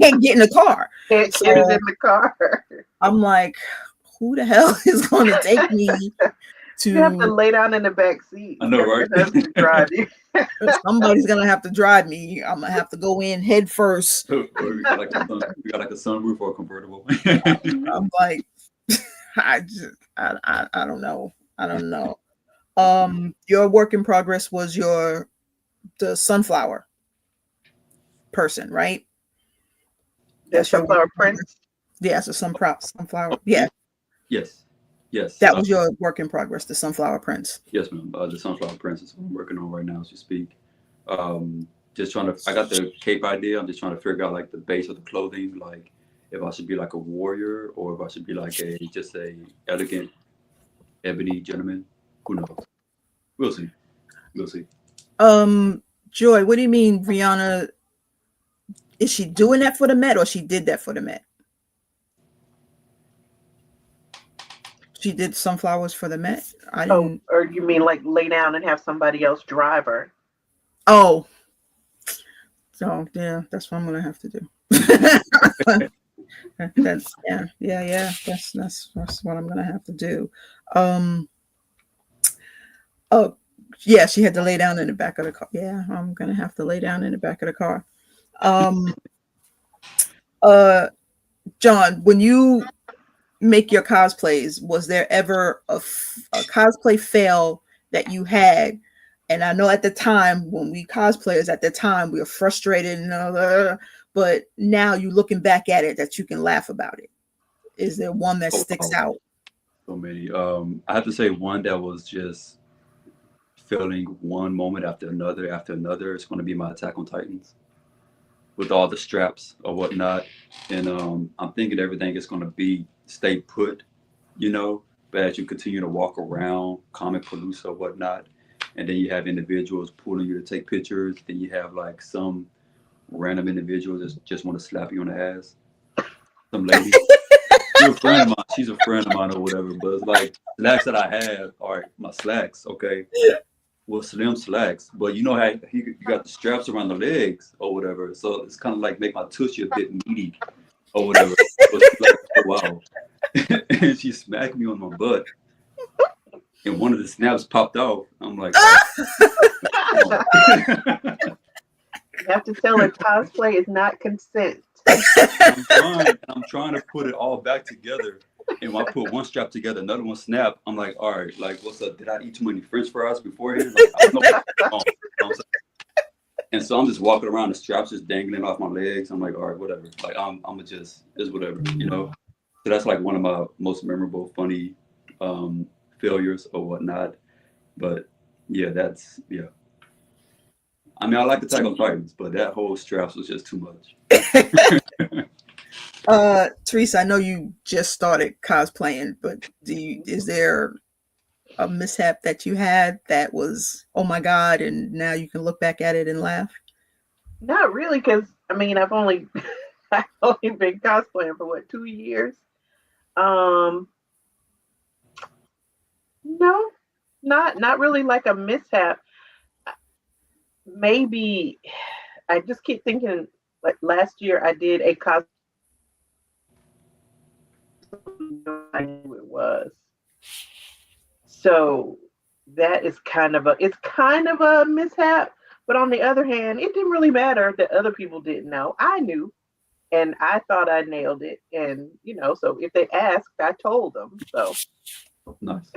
can't get in the car. Can't get it in the car. I'm like, who the hell is going to take me to? You have to lay down in the back seat. I know, right? Drive you. Somebody's gonna have to drive me. I'm gonna have to go in head first. We got like a sunroof or a convertible. I'm like, I don't know. Your work in progress was the sunflower person, right? That's sunflower prince. Yeah, so sunflower. Yeah. Yes. That was your work in progress, the sunflower prince. Yes, ma'am. The sunflower prince is what I'm working on right now as we speak. Just trying to. I got the cape idea. I'm just trying to figure out like the base of the clothing, like if I should be like a warrior or if I should be like just a elegant ebony gentleman. Who knows? We'll see. Joy, what do you mean, Rihanna? Is she doing that for the Met, or she did that for the Met? She did sunflowers for the Met. I didn't. Oh, or you mean like lay down and have somebody else drive her? Oh, so yeah, that's what I'm gonna have to do. That's yeah. That's what I'm gonna have to do. Oh yeah, she had to lay down in the back of the car. Yeah, I'm gonna have to lay down in the back of the car. John, when you make your cosplays, was there ever a cosplay fail that you had? And I know at the time when we cosplayers, at the time we were frustrated and but now you looking back at it that you can laugh about it. Is there one that sticks out? So many. I have to say one that was just filling one moment after another. It's going to be my Attack on Titans with all the straps or whatnot. And I'm thinking everything is going to stay put, but as you continue to walk around, comic Palooza or whatnot, and then you have individuals pulling you to take pictures. Then you have like some random individuals that just want to slap you on the ass. Some lady. She's a friend of mine or whatever, but it's like slacks that I have are my slacks, okay? Well, slim slacks, but you know how you got the straps around the legs or whatever, so it's kind of like make my tushy a bit meaty or whatever. But she's like, oh, wow. And she smacked me on my butt, and one of the snaps popped off. I'm like, oh. You have to tell her cosplay is not consent. I'm trying to put it all back together. And when I put one strap together, another one snap, I'm like, all right, like, what's up? Did I eat too many French fries beforehand? Like, I don't know what's wrong. And so I'm just walking around, the straps just dangling off my legs. I'm like, all right, whatever. Like, I'm it's whatever, So that's like one of my most memorable, funny failures or whatnot. But yeah, I mean, I like Attack on Titans, but that whole straps was just too much. Teresa, I know you just started cosplaying, but is there a mishap that you had that was, oh my God, and now you can look back at it and laugh? Not really, because I mean, I've only been cosplaying for what, 2 years. No, not really like a mishap. Maybe I just keep thinking, like last year I did a cosplay. I knew it was. So that is kind of a mishap. But on the other hand, it didn't really matter that other people didn't know. I knew, and I thought I nailed it. And so if they asked, I told them. So nice.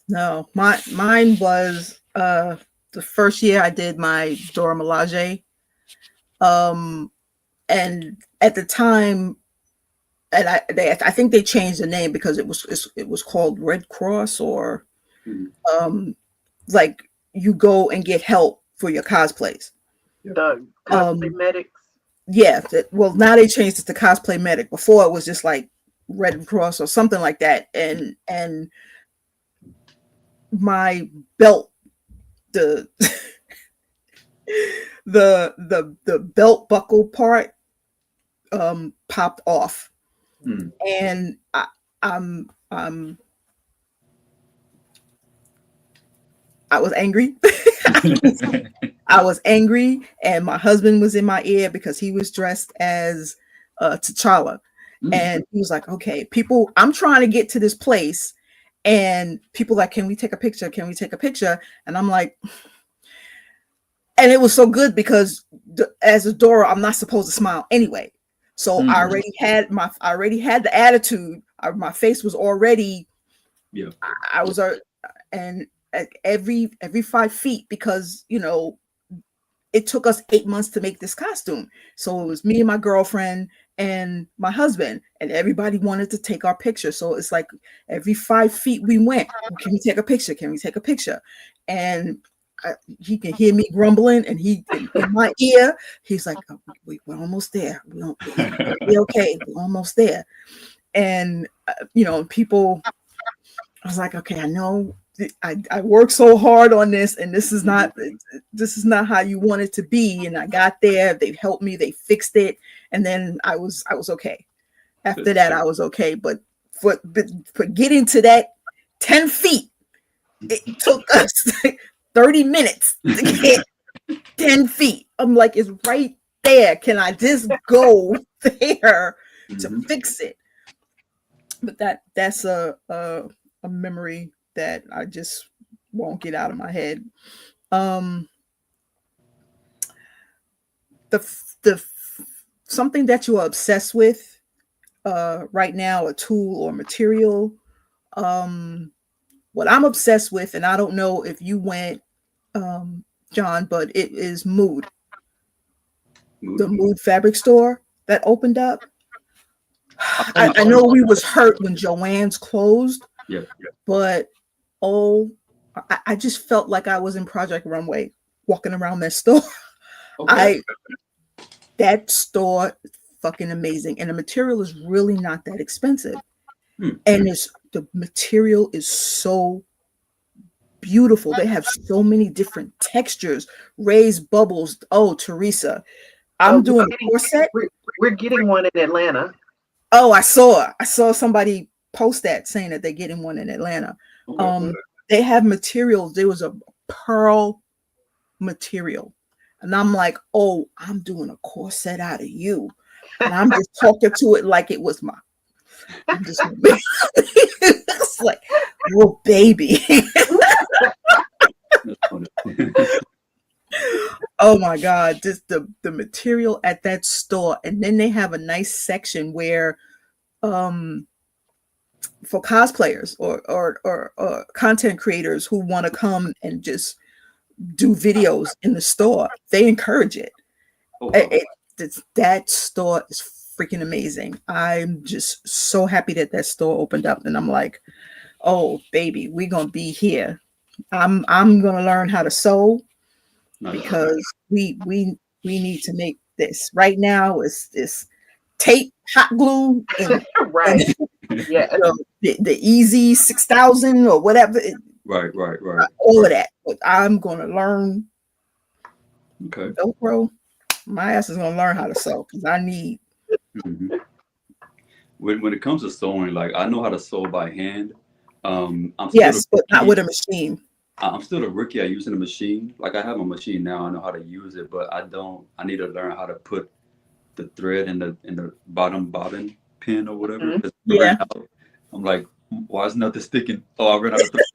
No, mine was the first year I did my Dora Milaje. And at the time, and I think they changed the name because it was called Red Cross, or like you go and get help for your cosplays. The cosplay medics. Yeah. Well, now they changed it to cosplay medic. Before it was just like Red Cross or something like that. And my belt, the belt buckle part popped off. And I was angry. I was angry, and my husband was in my ear because he was dressed as T'Challa. And he was like, okay, people, I'm trying to get to this place, and people like, can we take a picture? Can we take a picture? And I'm like, and it was so good because as a Dora, I'm not supposed to smile anyway. So I already had the attitude. My face was already, I was, and every 5 feet, because, it took us 8 months to make this costume. So it was me and my girlfriend and my husband, and everybody wanted to take our picture. So it's like every 5 feet we went, can we take a picture? Can we take a picture? And he can hear me grumbling, and he in my ear, he's like, oh, we're almost there. We're okay. We're almost there. And, people, I was like, okay, I know I worked so hard on this, and this is not how you want it to be. And I got there, they helped me, they fixed it. And then I was okay. After that, I was okay. But for getting to that 10 feet, it took us 30 minutes to get 10 feet. I'm like, it's right there. Can I just go there to fix it? But that's a memory that I just won't get out of my head. The something that you are obsessed with right now, a tool or material. What I'm obsessed with, and I don't know if you went, John, but it is Mood. The Mood fabric store that opened up. I know we was hurt when Joann's closed. But I just felt like I was in Project Runway walking around that store. That store is fucking amazing, and the material is really not that expensive. And the material is so beautiful. They have so many different textures, raised bubbles. Oh, Teresa, I'm doing a corset. We're getting one in Atlanta. Oh, I saw somebody post that saying that they're getting one in Atlanta. They have materials. There was a pearl material, and I'm like, oh, I'm doing a corset out of you, and I'm just talking to it like it was my. I'm just it's like, oh baby. Oh my God, just the material at that store. And then they have a nice section where for cosplayers or content creators who want to come and just do videos in the store, they encourage it. That store is freaking amazing. I'm just so happy that store opened up, and I'm like, oh baby, we're gonna be here. I'm gonna learn how to sew because we need to make this right now. It's tape, hot glue, and right. Yeah. The Easy 6000 or whatever. Right. All of that. But I'm gonna learn. Okay. Velcro. My ass is gonna learn how to sew because I need. Mm-hmm. When it comes to sewing, like I know how to sew by hand. Yes, but not with a machine. I'm still a rookie at using a machine. Like I have a machine now, I know how to use it, but I need to learn how to put the thread in the bottom bobbin pin or whatever. Mm-hmm. Yeah. I'm like, why is nothing sticking? Oh, I ran out of thread.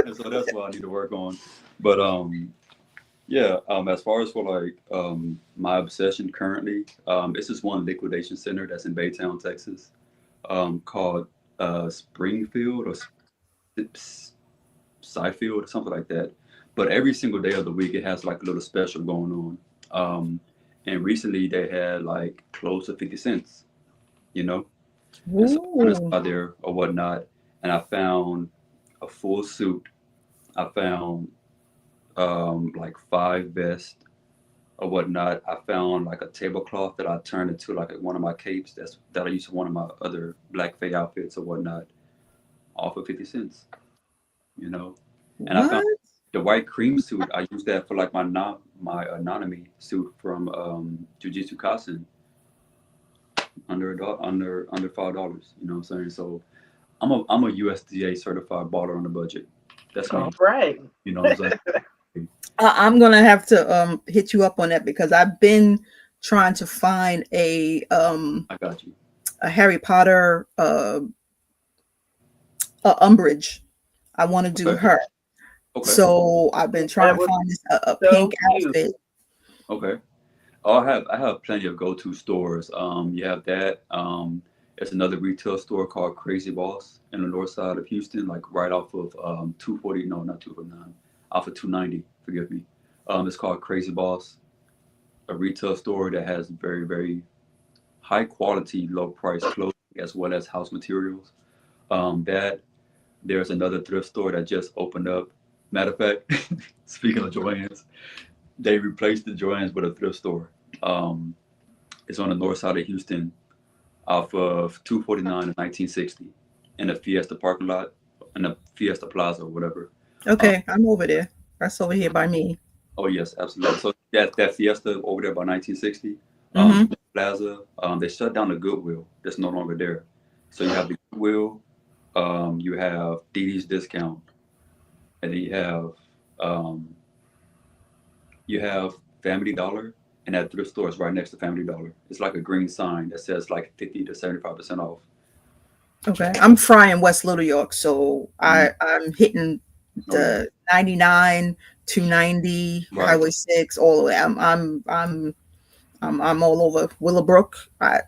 And so that's what I need to work on. But as far as for like my obsession currently, it's this one liquidation center that's in Baytown, Texas, called Springfield or Scifield or something like that. But every single day of the week, it has like a little special going on. And recently they had like close to 50 cents, you know? And so I went out there or whatnot, and I found a full suit. I found like 5 vests or whatnot. I found like a tablecloth that I turned into like one of my capes that I used to one of my other Black Fae outfits or whatnot, all for 50 cents, you know? And I found the white cream suit. I used that for like my anatomy suit from Jujitsu Kaisen, under $5. You know what I'm saying? So I'm a USDA certified baller on the budget. That's me. All right. You know what I'm saying? I'm gonna have to hit you up on that because I've been trying to find I got you. A Harry Potter umbrage. I want to do her. Okay. So I've been trying to find this a pink outfit. Okay. Oh, I have plenty of go-to stores. You have that. There's another retail store called Crazy Boss in the north side of Houston, like right off of 240. No, not 249. Off of 290. Forgive me. It's called Crazy Boss, a retail store that has very, very high quality, low price clothing as well as house materials. There's another thrift store that just opened up. Matter of fact, speaking of Joann's, they replaced the Joann's with a thrift store. It's on the north side of Houston, off of 249 and 1960, in the Fiesta parking lot, in the Fiesta Plaza or whatever. Okay, I'm over there. That's over here by me. Oh yes, absolutely. So that Fiesta over there by 1960 Plaza, they shut down the Goodwill. That's no longer there. So you have the Goodwill, you have Didi's Discount, and then you have Family Dollar, and that thrift store is right next to Family Dollar. It's like a green sign that says like 50 to 75% off. Okay, I'm frying West Little York, so I'm hitting the 99, 290, right. Highway 6, all the way. I'm all over Willowbrook. I'm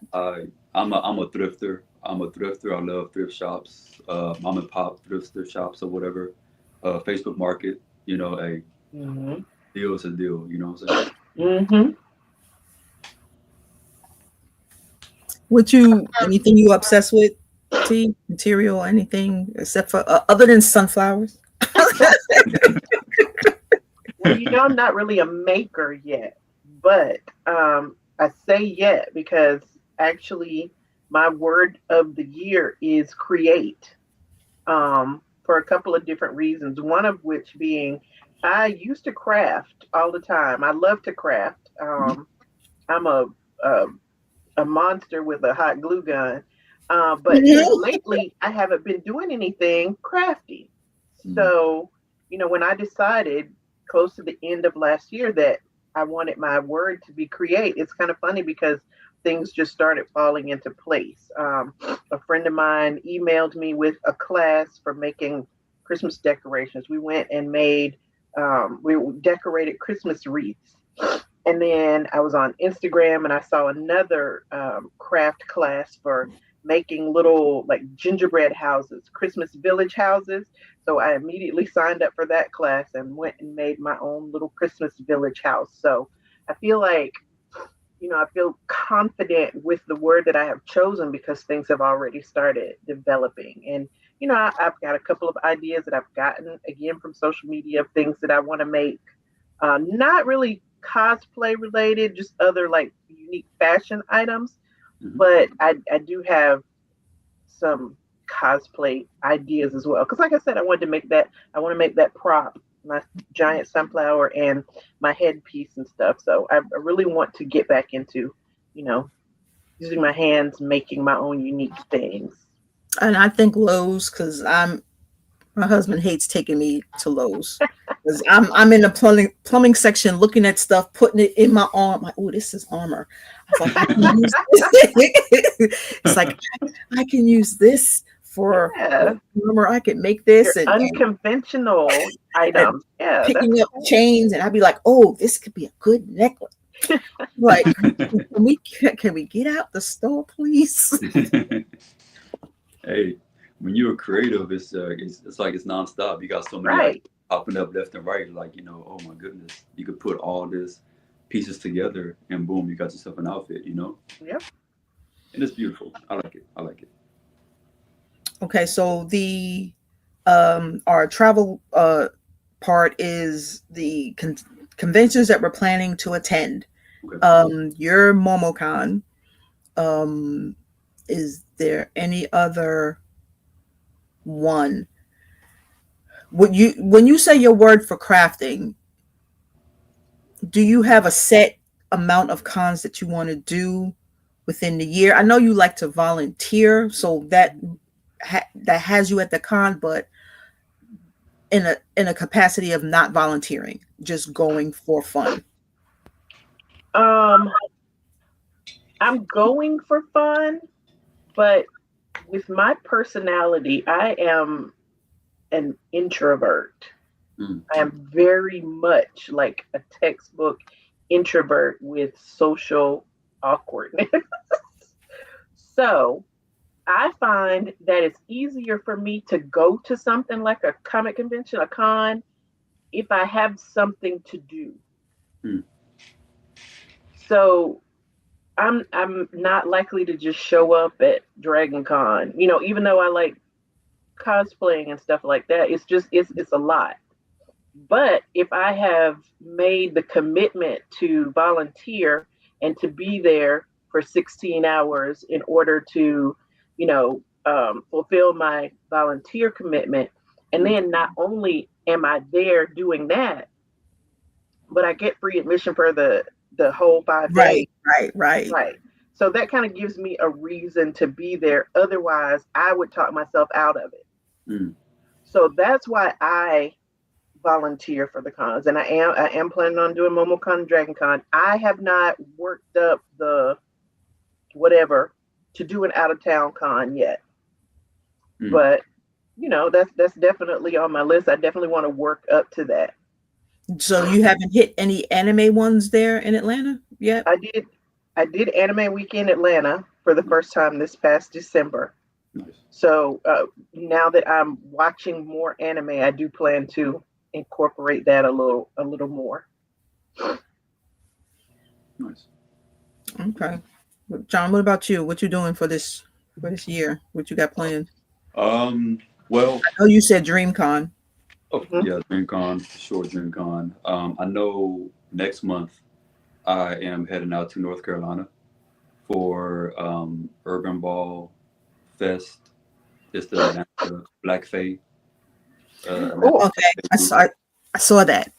a thrifter. I love thrift shops, mom and pop thrift shops or whatever. Facebook Market, you know, a deal is a deal. You know what I'm saying? Anything you obsessed with? Tea, material, anything except for other than sunflowers? Well, I'm not really a maker yet, but I say yet because actually my word of the year is create, for a couple of different reasons. One of which being I used to craft all the time. I love to craft. I'm a monster with a hot glue gun. But lately I haven't been doing anything crafty. So, when I decided close to the end of last year that I wanted my word to be create, it's kind of funny because things just started falling into place. A friend of mine emailed me with a class for making Christmas decorations. We went and we decorated Christmas wreaths. And then I was on Instagram and I saw another craft class for making little like gingerbread houses, Christmas village houses. So I immediately signed up for that class and went and made my own little Christmas village house. So I feel like, I feel confident with the word that I have chosen because things have already started developing. And, I've got a couple of ideas that I've gotten again from social media of things that I want to make. Not really cosplay related, just other like unique fashion items. But I do have some cosplay ideas as well. Because like I said, I want to make that prop, my giant sunflower and my headpiece and stuff. So I really want to get back into, using my hands, making my own unique things. And I think Lowe's, because my husband hates taking me to Lowe's because I'm in the plumbing section looking at stuff, putting it in my arm. Like, oh, this is armor. I was like, I can use this. It's like I can use this for armor. I can make this and unconventional items. Yeah, picking up chains, and I'd be like, oh, this could be a good necklace. Like, can we get out the store, please? Hey, when you're creative, it's like it's nonstop. You got so many like, popping up left and right. Like, oh my goodness, you could put all this pieces together, and boom, you got yourself an outfit. Yep. And it's beautiful. I like it. Okay, so the our travel part is the conventions that we're planning to attend. Okay. Your MomoCon. Is there any other one? When you say your word for crafting, do you have a set amount of cons that you want to do within the year? I know you like to volunteer, so that has you at the con, but in a capacity of not volunteering, just going for fun. I'm going for fun, but with my personality, I am an introvert. I am very much like a textbook introvert with social awkwardness. So I find that it's easier for me to go to something like a comic convention, a con, if I have something to do. So I'm not likely to just show up at Dragon Con, even though I like cosplaying and stuff like that. It's a lot. But if I have made the commitment to volunteer and to be there for 16 hours in order to, fulfill my volunteer commitment, and then not only am I there doing that, but I get free admission for the whole 5 days. Right. So that kind of gives me a reason to be there. Otherwise, I would talk myself out of it. So that's why I volunteer for the cons, and I am planning on doing MomoCon and Dragon Con. I have not worked up the whatever to do an out of town con yet, but that's definitely on my list. I definitely want to work up to that. So you haven't hit any anime ones there in Atlanta yet? I did Anime Weekend Atlanta for the first time this past December. Nice. So now that I'm watching more anime, I do plan to incorporate that a little more. Nice. Okay. John, what about you? What you doing for this year? What you got planned? Well, I know you said DreamCon. Oh, yeah, DreamCon, sure, DreamCon. I know next month I am heading out to North Carolina for Urban Ball Fest. It's the Black Fae. Okay. I saw that.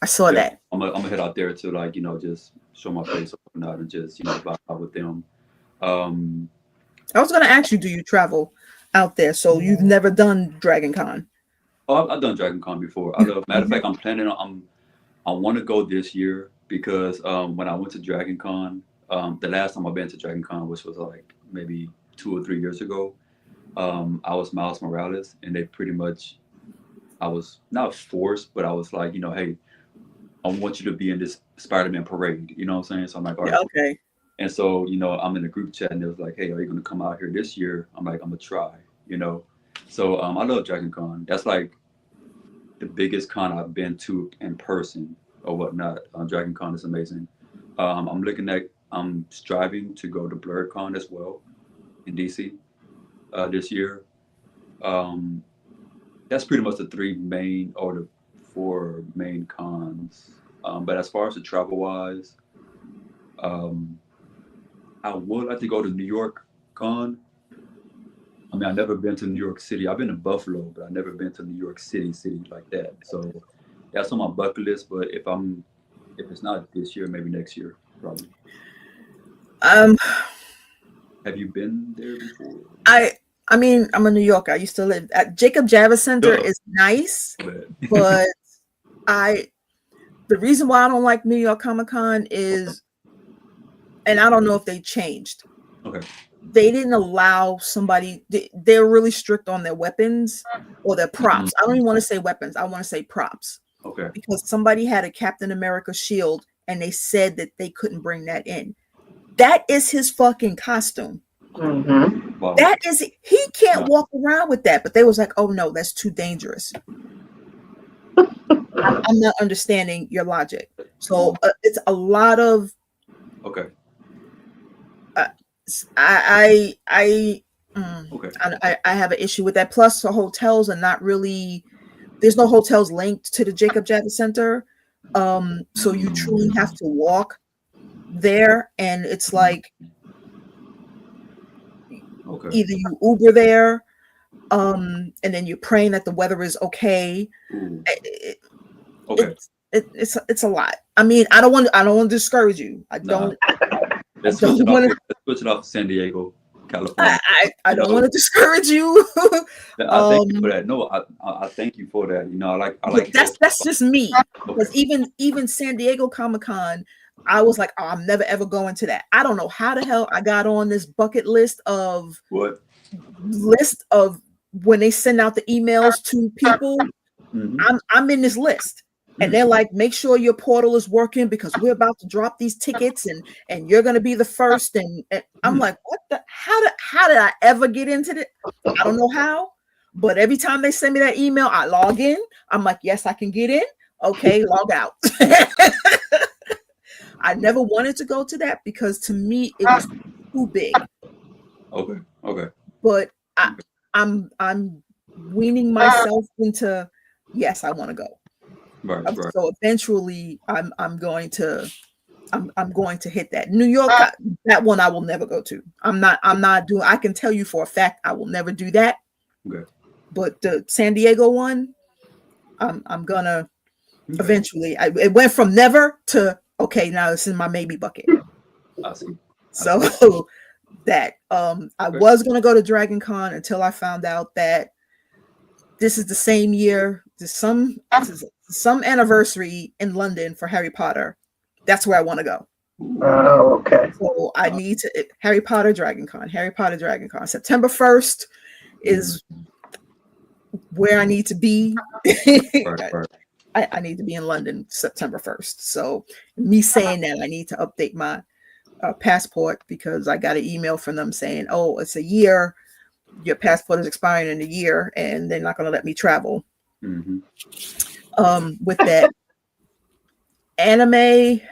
I'm gonna head out there to just show my face and out and just vibe out with them. I was gonna ask you, do you travel out there? So you've never done Dragon Con? Oh, I've done Dragon Con before. Matter of fact, I'm planning on. I want to go this year because when I went to Dragon Con, the last time I've been to Dragon Con, which was like maybe 2 or 3 years ago, I was Miles Morales, and they pretty much, I was not forced, but I was like, hey, I want you to be in this Spider-Man parade. You know what I'm saying? So I'm like, all right. Okay. And so, I'm in a group chat, and it was like, hey, are you going to come out here this year? I'm like, I'm going to try, So I love Dragon Con. That's like the biggest con I've been to in person or whatnot. Dragon Con is amazing. I'm striving to go to BlurredCon as well in DC this year. That's pretty much the 4 main cons But as far as the travel wise, I would like to go to New York Con. I mean, I've never been to New York City. I've been to Buffalo, but I've never been to New York City like that. So that's on my bucket list. But if it's not this year, maybe next year, probably. Have you been there before? I mean, I'm a New Yorker. I used to live at Jacob Javits Center. Is nice, but the reason why I don't like New York Comic Con is, and I don't know if they changed. Okay. They didn't allow somebody. They're really strict on their weapons or their props. I don't even want to say weapons. I want to say props. Okay. Because somebody had a Captain America shield, and they said that they couldn't bring that in. That is his fucking costume. Mm-hmm. Wow. That is, he can't walk around with that. But they was like, oh no, that's too dangerous. I'm not understanding your logic. So it's a lot of. Okay. I Okay. I have an issue with that. Plus, the hotels are not really. There's no hotels linked to the Jacob Javits Center, so you truly have to walk there, and it's like either you Uber there, and then you're praying that the weather is okay. It's a lot. I mean, I don't want to discourage you. I don't. Let's switch it off to San Diego, California. I don't want to discourage you. I thank you for that. No, I thank you for that. You know, I like that's just me. Because even San Diego Comic-Con, I was like, oh, I'm never ever going to that. I don't know how the hell I got on this bucket list of when they send out the emails to people. Mm-hmm. I'm in this list. And they're like, make sure your portal is working because we're about to drop these tickets and you're going to be the first. And I'm like, what the, how did I ever get into it? I don't know how, but every time they send me that email, I log in. I'm like, yes, I can get in. Okay, log out. I never wanted to go to that because to me, it was too big. Okay. But I'm weaning myself into, yes, I want to go. Right. So eventually, I'm going to hit that. New York, that one I will never go to. I'm not doing. I can tell you for a fact I will never do that. Okay. But the San Diego one, I'm gonna eventually. It went from never to okay. Now this is my maybe bucket. I see. So that I was gonna go to Dragon Con until I found out that this is the same year. There's some anniversary in London for Harry Potter. That's where I want to go. Oh, okay. So I need to Harry Potter Dragon Con. September 1st is where I need to be. Right. I need to be in London September 1st. So me saying that, I need to update my passport because I got an email from them saying, oh, it's a year. Your passport is expiring in a year and they're not going to let me travel. Mm-hmm. With that Animeverse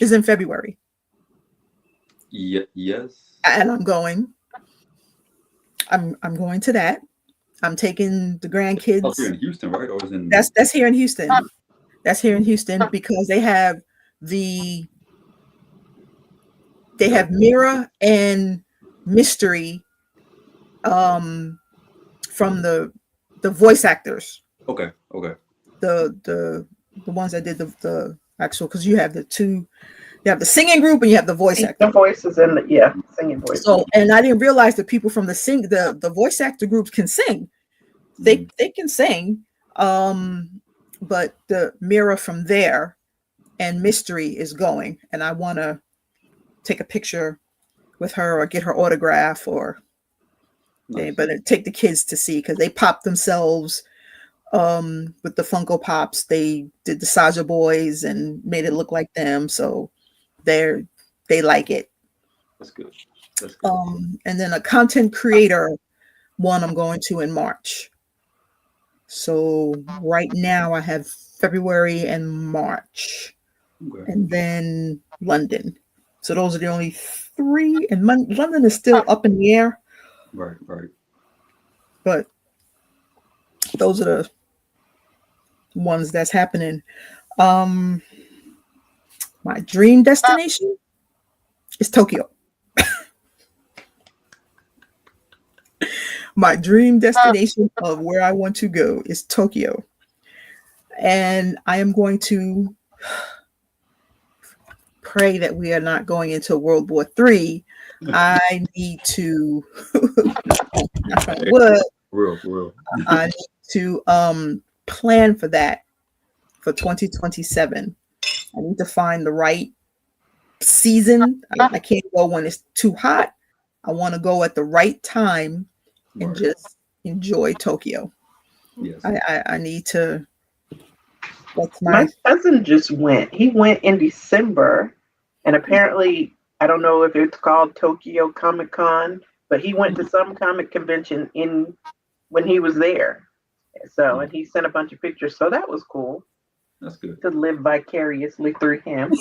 is in February. Yes. And I'm going to that. I'm taking the grandkids. Oh, here in Houston, right? Or is in that's here in Houston. That's here in Houston because they have Mira and Mystery from the voice actors. Okay. The ones that did the actual, because you have the singing group and you have the voice actor. The voices and the singing voice. So, and I didn't realize that people from the voice actor groups can sing. They can sing. But the Mira from there and Mystery is going, and I want to take a picture with her or get her autograph or. Nice. But take the kids to see because they popped themselves with the Funko Pops. They did the Saja Boys and made it look like them, so they like it. That's good. And then a content creator one I'm going to in March. So right now I have February and March, and then London. So those are the only three, and London is still up in the air. Right. But those are the ones that's happening. My dream destination is Tokyo. My dream destination of where I want to go is Tokyo. And I am going to pray that we are not going into World War III. I need to real. I need to plan for that for 2027. I need to find the right season. I can't go when it's too hot. I want to go at the right time and just enjoy Tokyo. Yes. I need to. My cousin just went. He went in December, and apparently, I don't know if it's called Tokyo Comic Con, but he went to some comic convention when he was there. So, and he sent a bunch of pictures. So that was cool. That's good. To live vicariously through him.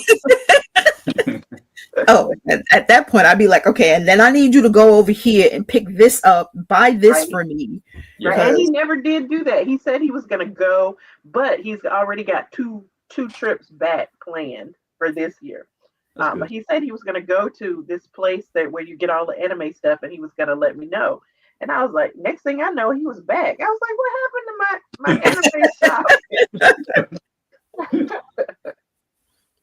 Oh, at that point, I'd be like, okay, and then I need you to go over here and pick this up, buy this for me. Right. And he never did do that. He said he was going to go, but he's already got two trips back planned for this year. But he said he was going to go to this place where you get all the anime stuff, and he was going to let me know. And I was like, next thing I know, he was back. I was like, what happened to my anime shop?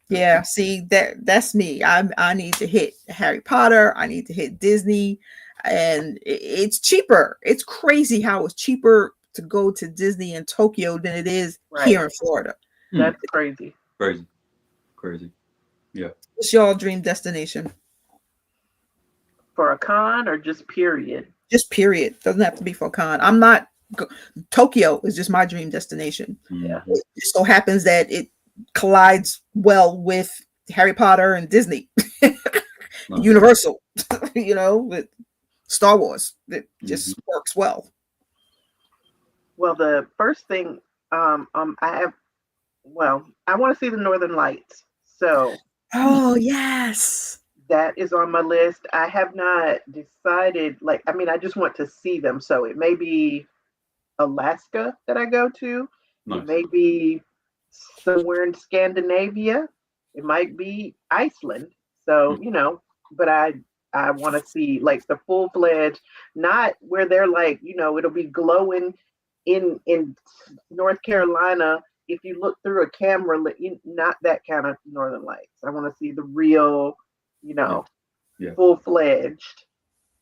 Yeah, see, that's me. I need to hit Harry Potter. I need to hit Disney, and it's cheaper. It's crazy how it's cheaper to go to Disney in Tokyo than it is here in Florida. That's crazy. Crazy. Yeah. What's your dream destination? For a con or just period? Just period. Doesn't have to be for a con. I'm not. Tokyo is just my dream destination. Yeah. It just so happens that it collides well with Harry Potter and Disney, Universal, with Star Wars. It just works well. Well, the first thing I want to see the Northern Lights. So, oh yes, that is on my list. I have not decided. I just want to see them. So it may be Alaska that I go to. Nice. It may be somewhere in Scandinavia. It might be Iceland. So, but I want to see the full-fledged, not where they're it'll be glowing in North Carolina if you look through a camera, not that kind of Northern Lights. I want to see the real, full-fledged.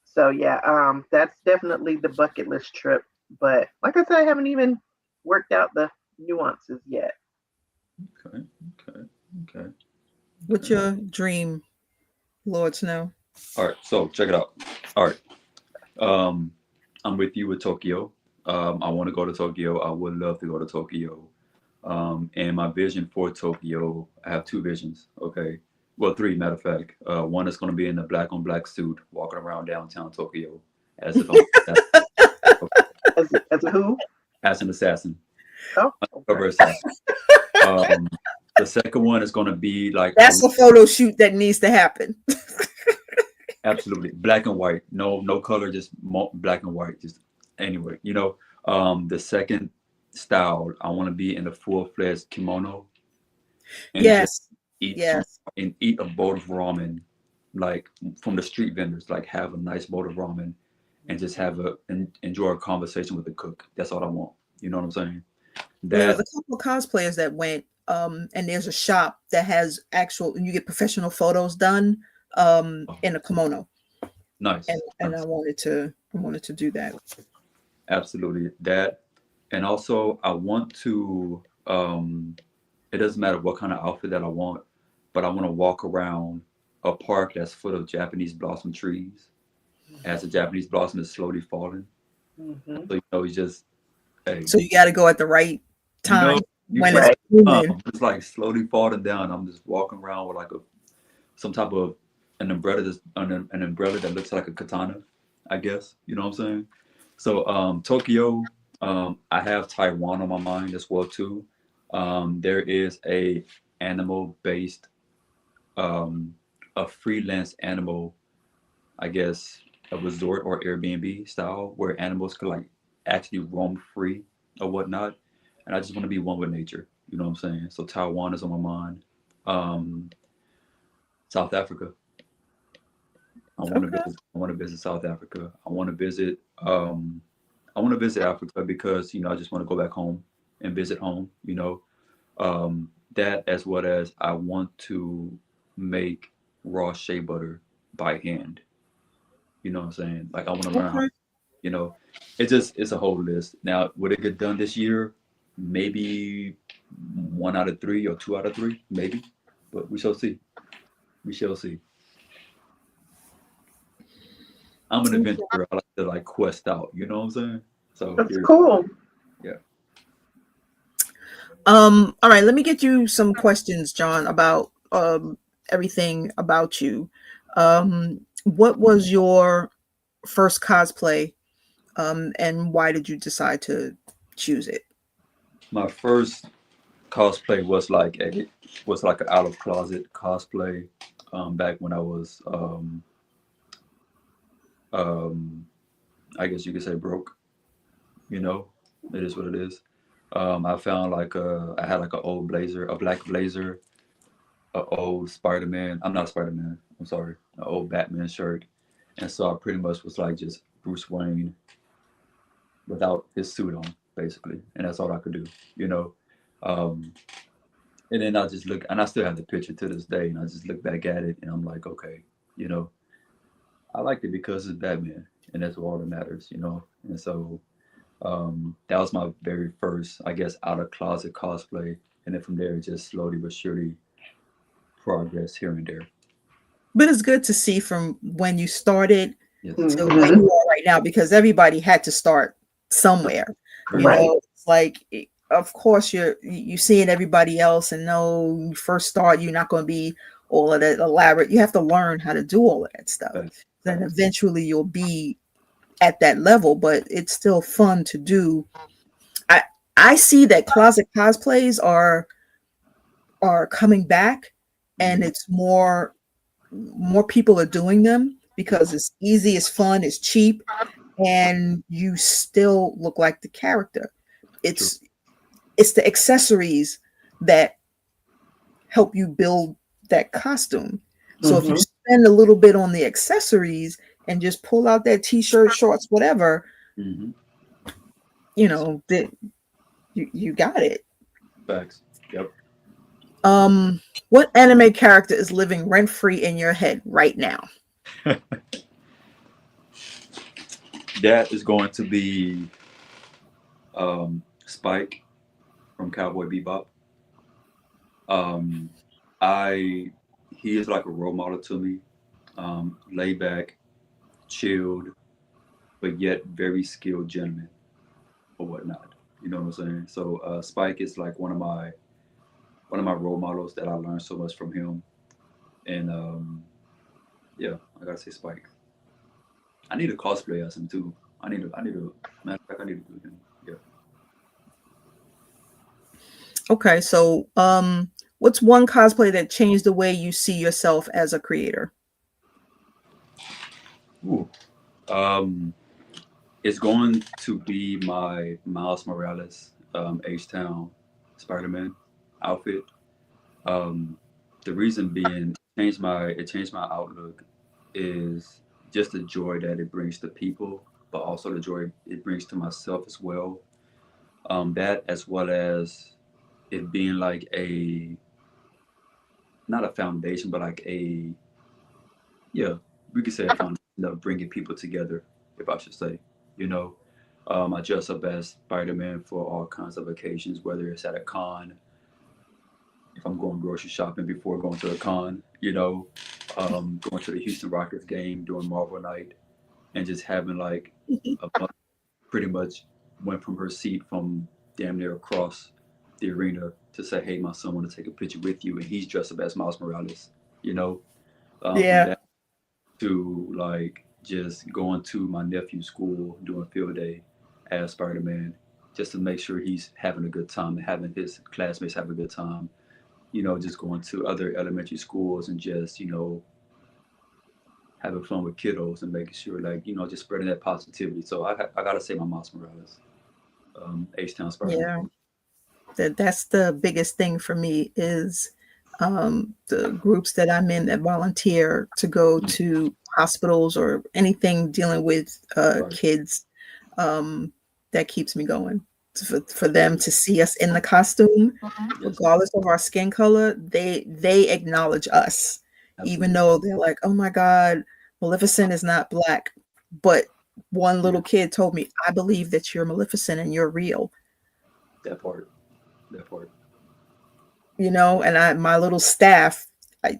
So yeah, that's definitely the bucket list trip. But like I said, I haven't even worked out the nuances yet. Okay. What's your dream, Lord Snow? All right, so check it out. All right. I'm with you with Tokyo. I want to go to Tokyo. I would love to go to Tokyo. And my vision for Tokyo, I have two visions. Okay. Well, three, matter of fact. One is going to be in a black on black suit walking around downtown Tokyo as if as a who? As an assassin. Oh, okay. Assassin. The second one is going to be that's a photo shoot that needs to happen. Absolutely, black and white, no color, just black and white. Just anyway, the second style, I want to be in a full-fledged kimono. And eat a bowl of ramen, from the street vendors. Have a nice bowl of ramen, and just enjoy a conversation with the cook. That's all I want. You know what I'm saying? There's a couple of cosplayers that went, and there's a shop that has and you get professional photos done in a kimono. Nice. And I wanted to do that. Absolutely. That, and also I want to, it doesn't matter what kind of outfit that I want, but I want to walk around a park that's full of Japanese blossom trees as the Japanese blossom is slowly falling. So, it's just, hey. So you got to go at the right time when it's moving. It's slowly falling down. I'm just walking around with some type of an umbrella that looks like a katana, I guess. You know what I'm saying? So Tokyo, I have Taiwan on my mind as well too. There is a animal-based, a freelance animal, I guess, a resort or Airbnb style where animals could actually roam free or whatnot. And I just want to be one with nature. You know what I'm saying? So Taiwan is on my mind. Um, South Africa. Okay. I want to visit South Africa. I want to visit. I want to visit Africa because I just want to go back home and visit home. That as well as I want to make raw shea butter by hand. You know what I'm saying? Like I want to learn how. Okay. You know, it's a whole list. Now, would it get done this year? Maybe 1 out of 3 or 2 out of 3, maybe. But we shall see. We shall see. I'm an adventurer. I like to like quest out. You know what I'm saying? So That's cool. Yeah. All right, let me get you some questions, John, about everything about you. What was your first cosplay, and why did you decide to choose it? My first cosplay was like an out of closet cosplay. Back when I was um, I guess you could say broke. You know, it is what it is. I found I had like an old blazer, a black blazer, a old Spider Man. I'm not Spider Man. I'm sorry, an old Batman shirt, and so I pretty much was like just Bruce Wayne without his suit on, basically, and that's all I could do. You know, um, and then I just look, and I still have the picture to this day, and I just look back at it, and I'm like, okay, you know, I liked it because it's Batman, and that's all that matters, you know, and so that was my very first, I guess, out of closet cosplay, and then from there, it just slowly but surely progress here and there. But it's good to see from when you started Yes. to where you are right now, because everybody had to start somewhere. Very You much. know, it's like, of course, you seeing everybody else, and no, you first start, you're not going to be all of that elaborate. You have to learn how to do all of that stuff. Facts. Then Facts. eventually you'll be at that level, but it's still fun to do. I I see that closet cosplays are coming back, and Mhm. it's more people are doing them because it's easy, it's fun, it's cheap, and you still look like the character. True. It's the accessories that help you build that costume. So if you spend a little bit on the accessories and just pull out that t-shirt, shorts, whatever, Hmm. that you got it. Facts. Yep. What anime character is living rent free in your head right now? That is going to be Spike from Cowboy Bebop. Um, I He is like a role model to me. Laid back, chilled, but yet very skilled gentleman or whatnot. You know what I'm saying? So Spike is like one of my role models that I learned so much from him. And yeah, I gotta say Spike. I need a cosplay as him too. I need a matter of fact I need to do him. Yeah. Okay, so what's one cosplay that changed the way you see yourself as a creator? Ooh. Um, it's going to be my Miles Morales H Town Spider-Man outfit. Um, the reason being it changed my outlook is just the joy that it brings to people, but also the joy it brings to myself as well. That as well as it being like a not a foundation, but like a yeah, we could say a foundation of bringing people together, if I should say. You know, I dress up as Spider-Man for all kinds of occasions, whether it's at a con, if I'm going grocery shopping before going to a con, going to the Houston Rockets game during Marvel Night, and just having like a mother pretty much went from her seat from damn near across the arena to say, "Hey, my son want to take a picture with you," and he's dressed up as Miles Morales. You know, from Yeah. that to like just going to my nephew's school doing field day as Spider Man, just to make sure he's having a good time and having his classmates have a good time. Just going to other elementary schools and just having fun with kiddos and making sure like just spreading that positivity. So I gotta say my Miles Morales H-Town Spider-Man. Yeah, that's the biggest thing for me is the groups that I'm in that volunteer to go to hospitals or anything dealing with kids. That keeps me going. For them to see us in the costume, regardless of our skin color, they acknowledge us. Absolutely. Even though they're like, "Oh my God, Maleficent is not black," but one little kid told me, "I believe that you're Maleficent and you're real." That part. You know, and my little staff, I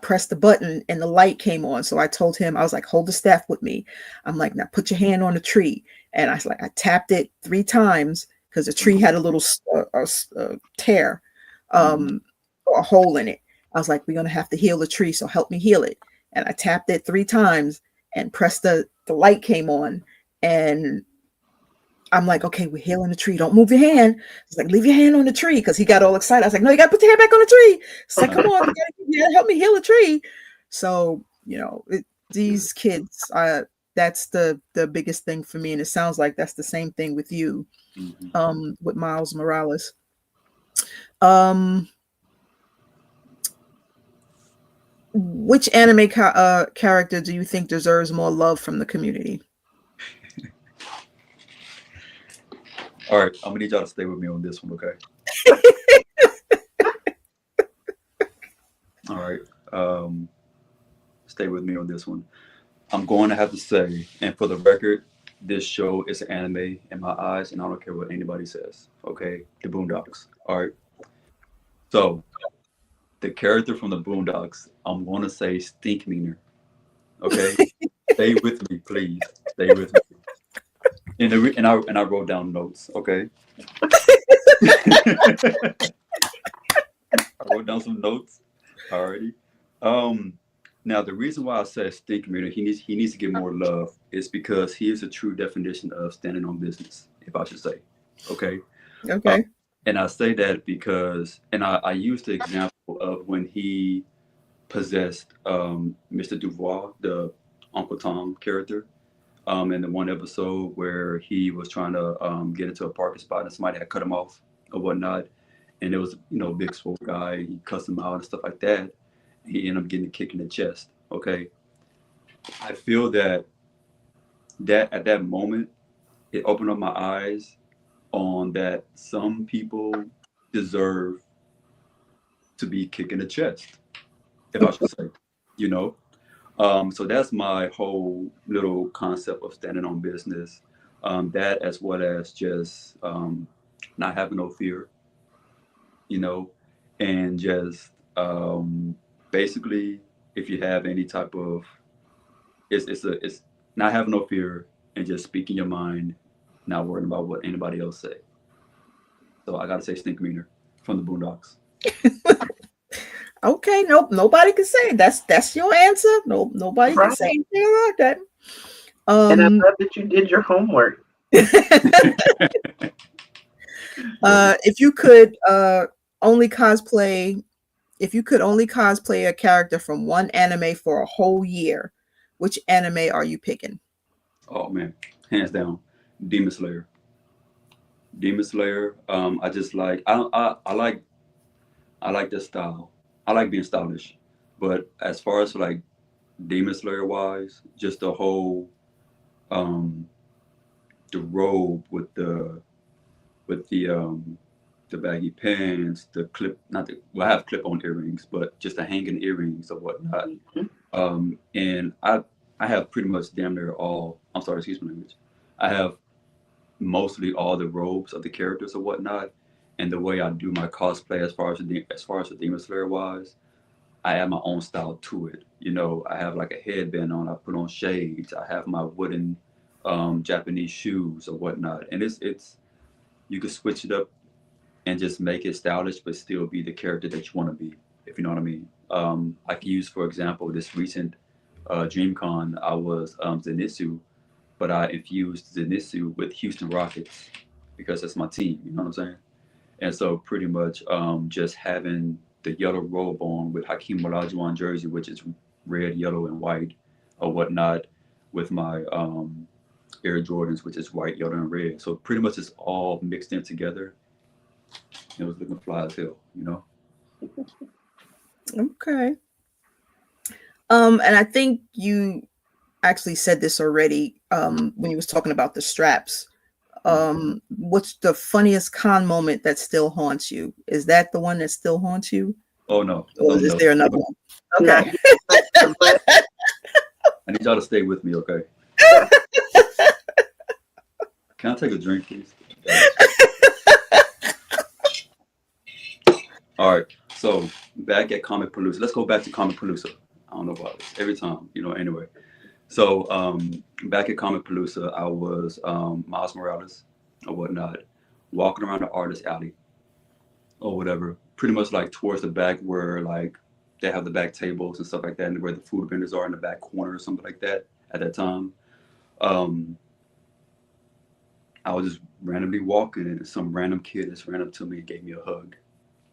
pressed the button and the light came on. So I told him, I was like, "Hold the staff with me." I'm like, "Now put your hand on the tree." And I tapped it 3 times because the tree had a little tear, or a hole in it. I was like, "We're going to have to heal the tree. So help me heal it." And I tapped it 3 times and pressed the light came on. And I'm like, "Okay, we're healing the tree. Don't move your hand." He's like, "Leave your hand on the tree," because he got all excited. I was like, "No, you got to put your hand back on the tree." It's like, "Come on, you gotta help me heal the tree." So, you know, these kids, that's the biggest thing for me. And it sounds like that's the same thing with you, with Miles Morales. Which anime character do you think deserves more love from the community? All right, I'm gonna need y'all to stay with me on this one, okay? All right, stay with me on this one. I'm going to have to say, and for the record, this show is an anime in my eyes, and I don't care what anybody says, okay? The Boondocks. All right. So, the character from the Boondocks, I'm going to say Stink Meaner, okay? Stay with me, please. Stay with me. And I wrote down notes, okay? I wrote down some notes already. Now the reason why I said Stink Meaner, he needs to get more love is because he is a true definition of standing on business, if I should say. Okay. Okay. And I say that because, and I use the example of when he possessed Mr. Dubois, the Uncle Tom character, in the one episode where he was trying to get into a parking spot and somebody had cut him off or whatnot. And it was, a big swole guy. He cussed him out and stuff like that. He ended up getting a kick in the chest. Okay. I feel that at that moment, it opened up my eyes on that some people deserve to be kicked in the chest, if I should say, So that's my whole little concept of standing on business. That as well as just not having no fear, and just basically, if you have any type of, it's not having no fear and just speaking your mind, not worrying about what anybody else say. So I gotta say Stink Meaner from the Boondocks. Okay, nope, nobody can say that's your answer. No, nobody can say anything like that. And I love that you did your homework. If you could only cosplay a character from one anime for a whole year, which anime are you picking? Oh man, hands down, Demon Slayer. Demon Slayer. I just like I like their style. I like being stylish, but as far as like Demon Slayer wise, just the whole the robe with the baggy pants, the clip, not the, well, I have clip-on earrings, but just the hanging earrings or whatnot. And I have pretty much damn near all. I'm sorry, excuse my language. I have mostly all the robes of the characters or whatnot, and the way I do my cosplay as far as the Demon Slayer wise, I add my own style to it. I have like a headband on. I put on shades. I have my wooden Japanese shoes or whatnot, and it's you can switch it up and just make it stylish, but still be the character that you want to be, if you know what I mean. I can use, for example, this recent DreamCon, I was Zenitsu, but I infused Zenitsu with Houston Rockets because that's my team, you know what I'm saying? And so pretty much just having the yellow robe on with Hakeem Olajuwon jersey, which is red, yellow, and white or whatnot, with my Air Jordans, which is white, yellow, and red. So pretty much it's all mixed in together. It was looking fly as hell, you know. Okay. And I think you actually said this already when you was talking about the straps. What's the funniest con moment that still haunts you? Is that the one that still haunts you? Oh no. Or is there another one? Okay. I need y'all to stay with me, okay? Can I take a drink, please? All right. So back at Comic Palooza. Let's go back to Comic Palooza. I don't know about this every time, you know. Anyway, so back at Comic Palooza, I was Miles Morales or whatnot, walking around the artist alley or whatever, pretty much like towards the back where like they have the back tables and stuff like that, and where the food vendors are in the back corner or something like that. At that time, I was just randomly walking, and some random kid just ran up to me and gave me a hug.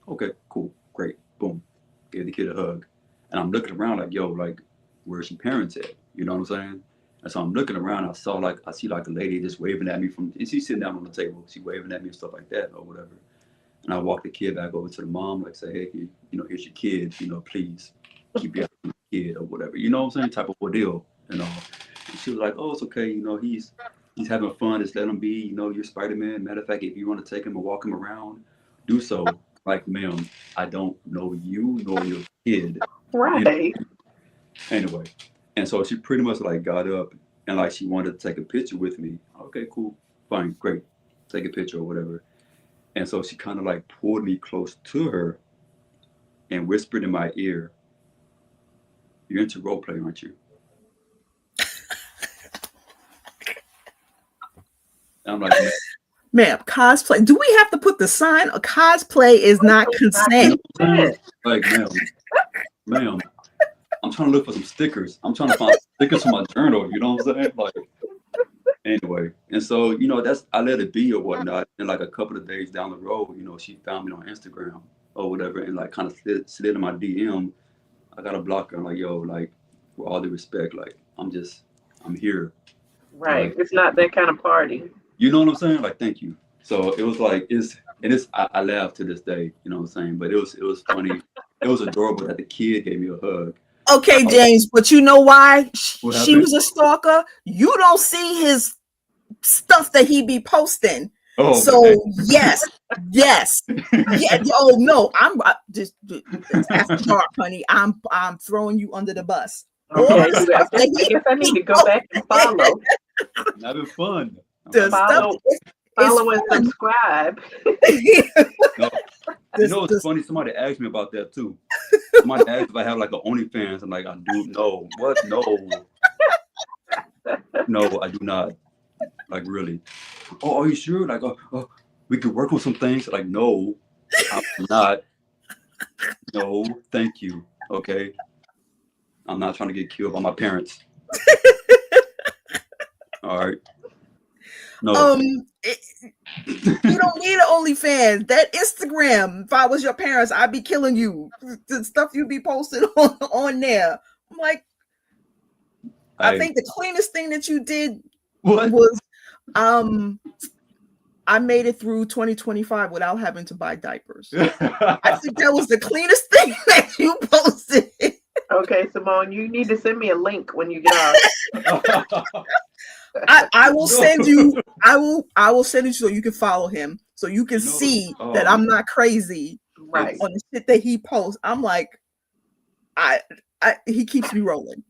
Okay, cool, great, boom, gave the kid a hug. And I'm looking around like, yo, like, where's your parents at? You know what I'm saying? And so I'm looking around. I see like a lady just waving at me and she's sitting down on the table. She waving at me and stuff like that or whatever. And I walk the kid back over to the mom, like say, hey, you know, here's your kid. You know, please keep your kid or whatever. You know what I'm saying? Type of ordeal. You know. And she was like, oh, it's okay. You know, he's having fun. Just let him be. You know, you're Spider-Man. Matter of fact, if you want to take him and walk him around, do so. Like, ma'am, I don't know you nor your kid. Right. You know? Anyway, and so she pretty much like got up and like she wanted to take a picture with me. Okay, cool, fine, great, take a picture or whatever. And so she kind of like pulled me close to her and whispered in my ear, "You're into role play, aren't you?" And I'm like, ma'am, cosplay. Do we have to put the sign? A cosplay is not consent. like, ma'am, I'm trying to look for some stickers. I'm trying to find stickers for my journal. You know what I'm saying? Like, anyway, and so you know I let it be or whatnot. And like a couple of days down the road, you know, she found me on Instagram or whatever, and like kind of slid in my DM. I got to block her. I'm like, yo, like, with all due respect, like, I'm here. Right. Like, it's not that kind of party. You know what I'm saying? Like, thank you. So it was like I laugh to this day, you know what I'm saying? But it was funny. It was adorable that the kid gave me a hug. Okay, James, but you know why? She was a stalker. You don't see his stuff that he be posting. Oh, so man. yes. Yeah. Oh no, I'm just after dark, honey. I'm throwing you under the bus. Okay, I guess I need to go back and follow. Having fun. Follow and subscribe. No. You know what's funny? Somebody asked me about that too. Somebody asked if I have like an OnlyFans. I'm like, I do. No. What? No. No, I do not. Like, really? Oh, are you sure? Like, we could work on some things. Like, no, I'm not. No, thank you. Okay. I'm not trying to get killed by my parents. All right. No. You don't need an OnlyFans. That Instagram, if I was your parents, I'd be killing you. The stuff you be posting on there. I'm like, I think the cleanest thing that you did was I made it through 2025 without having to buy diapers. I think that was the cleanest thing that you posted. Okay, Simone, you need to send me a link when you get out. I will send you. I will send you so you can follow him, so you can see that I'm not crazy. Right. On the shit that he posts, I'm like, he keeps me rolling.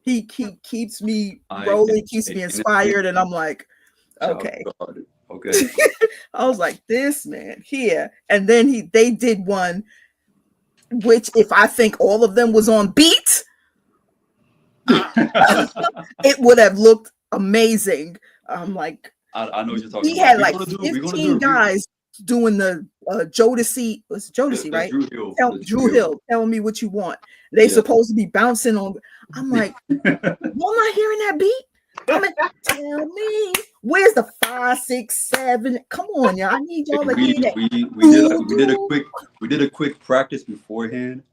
He keeps me rolling, keeps me inspired, and I'm like, okay. Okay. I was like, this man here, and then they did one, which if I think all of them was on beat, it would have looked amazing. I'm like, I know what you're talking he about. Had like 15 guys doing the Jodeci. Was Jodeci, right? Drew Hill. Tell me what you want. They supposed to be bouncing on. I'm like, y'all not hearing that beat? Come and tell me where's the 5, 6, 7. Come on, y'all. I need y'all to hear that. We did a quick practice beforehand,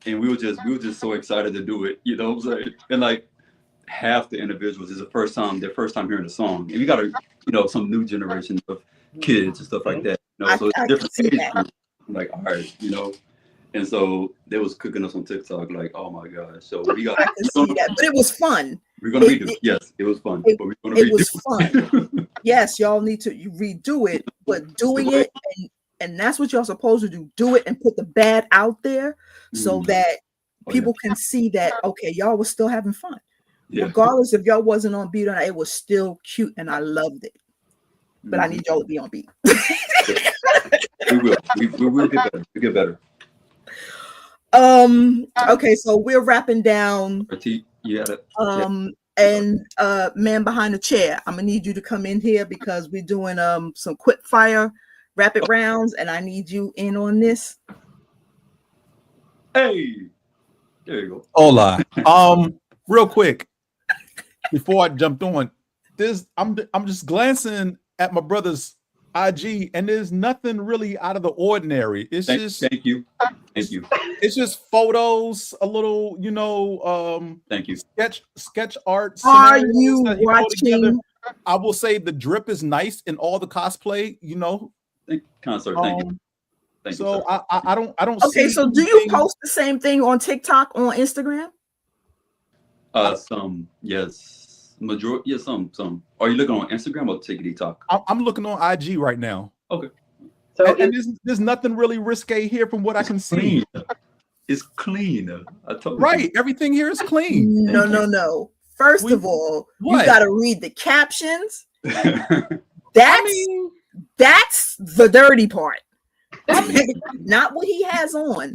and we were just so excited to do it. You know what I'm saying? And like, half the individuals is their first time hearing the song, and we got some new generation of kids and stuff like that. So it's a different age group. I'm like, all right, and so they was cooking us on TikTok, like, oh my gosh. So we got. I can see that, but it was fun. We're gonna redo it. Yes, it was fun. But we're gonna redo it. Was fun. Yes, y'all need to redo it, but doing it and that's what y'all supposed to do. Do it and put the bad out there so that people can see that y'all was still having fun. Yeah. Regardless if y'all wasn't on beat or not, it was still cute and I loved it. But I need y'all to be on beat. We will. We will get better. We get better. Okay, so we're wrapping down. And man behind the chair, I'm gonna need you to come in here because we're doing some quick fire rapid rounds, and I need you in on this. Hey, there you go. Hola. Real quick, before I jumped on this, I'm just glancing at my brother's IG, and there's nothing really out of the ordinary. It's thank you. It's just photos, a little, thank you. Sketch art. Are you watching? I will say the drip is nice in all the cosplay. Thank you. Thank you. So I don't. Okay, so do you post the same thing on TikTok, on Instagram? Some, yes. Majority, yeah, some. Are you looking on Instagram or TikTok? I'm looking on IG right now. Okay. So and there's nothing really risque here from what I can see. It's clean. I told you. Right, everything here is clean. No. First of all, you got to read the captions. That's the dirty part. Not what he has on.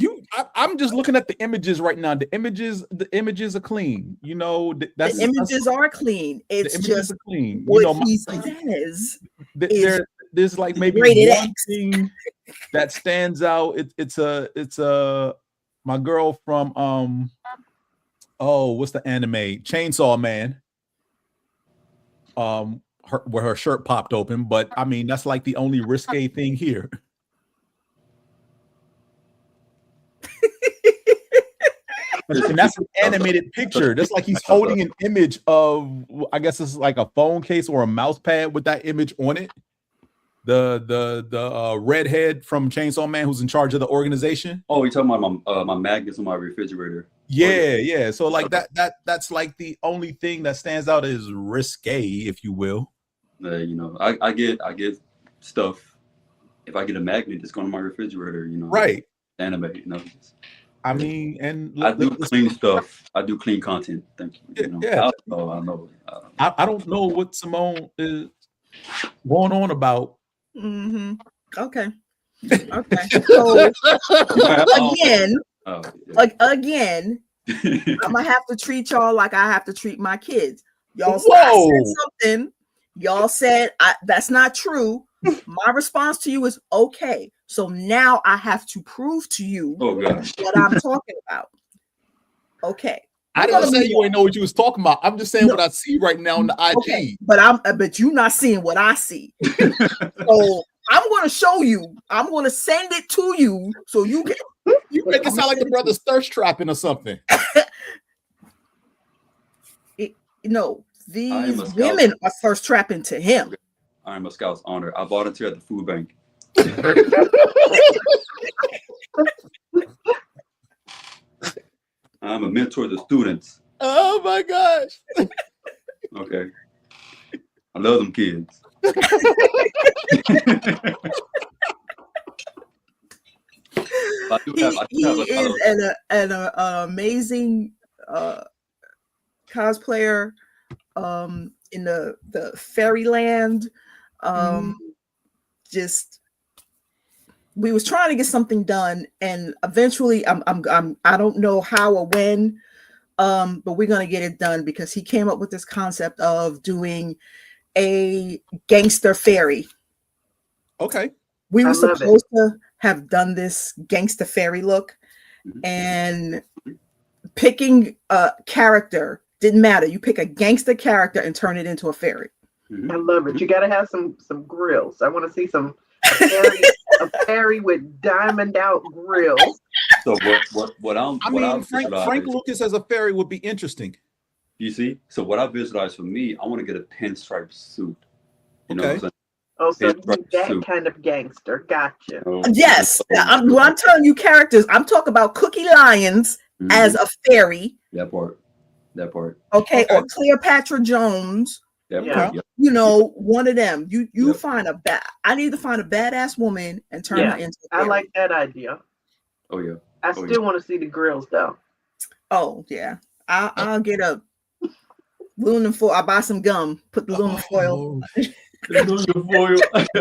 I'm just looking at the images right now. The images are clean. The images are clean. It's just clean. What he says. There's like maybe one thing that stands out. It's my girl from what's the anime? Chainsaw Man. Where her shirt popped open, but I mean that's like the only risque thing here. And that's an animated picture. That's like he's holding an image of, I guess it's like a phone case or a mouse pad with that image on it. The redhead from Chainsaw Man who's in charge of the organization. Oh, you're talking about my magnets on my refrigerator. Yeah. So like that's like the only thing that stands out as risque, if you will. I get stuff. If I get a magnet, it's going on my refrigerator. Right. Anime. I mean, and I do clean stuff. I do clean content. Thank you. Yeah. I know. I don't know what Simone is going on about. Mm-hmm. Okay. So again, I'm gonna have to treat y'all like I have to treat my kids. Y'all said something. Y'all said that's not true. My response to you is okay. So now I have to prove to you what I'm talking about. Okay. I didn't say you ain't know what you was talking about. I'm just saying what I see right now on the IG. Okay. But you're not seeing what I see. So I'm going to show you. I'm going to send it to you so you can. You make it sound like the brother's thirst trapping or something. These women are thirst trapping to him. I'm a Scout's honor. I volunteer at the food bank. I'm a mentor to students. Oh my gosh. Okay. I love them kids. He is an amazing cosplayer in the fairyland. Just we was trying to get something done, and eventually I don't know how or when, but we're gonna get it done because he came up with this concept of doing a gangster fairy. Okay. We were supposed to have done this gangster fairy look, and picking a character didn't matter. You pick a gangster character and turn it into a fairy. I love it. You got to have some grills. I want to see a fairy with diamond out grills. So what Frank Lucas as a fairy would be interesting. You see? So what I visualize for me, I want to get a pinstripe suit. You know what I'm saying? Oh, so Pinstripe that suit. kind of gangster. Gotcha. Yes. I'm telling you characters. I'm talking about Cookie Lyons as a fairy. That part. Okay. Or Cleopatra Jones. That part. Yep. You know, one of them. You find I need to find a badass woman and turn her into a fairy. I like that idea. Oh yeah. I still want to see the grills though. Oh yeah. I'll get a aluminum foil. I'll buy some gum, put the aluminum foil. Aluminum foil.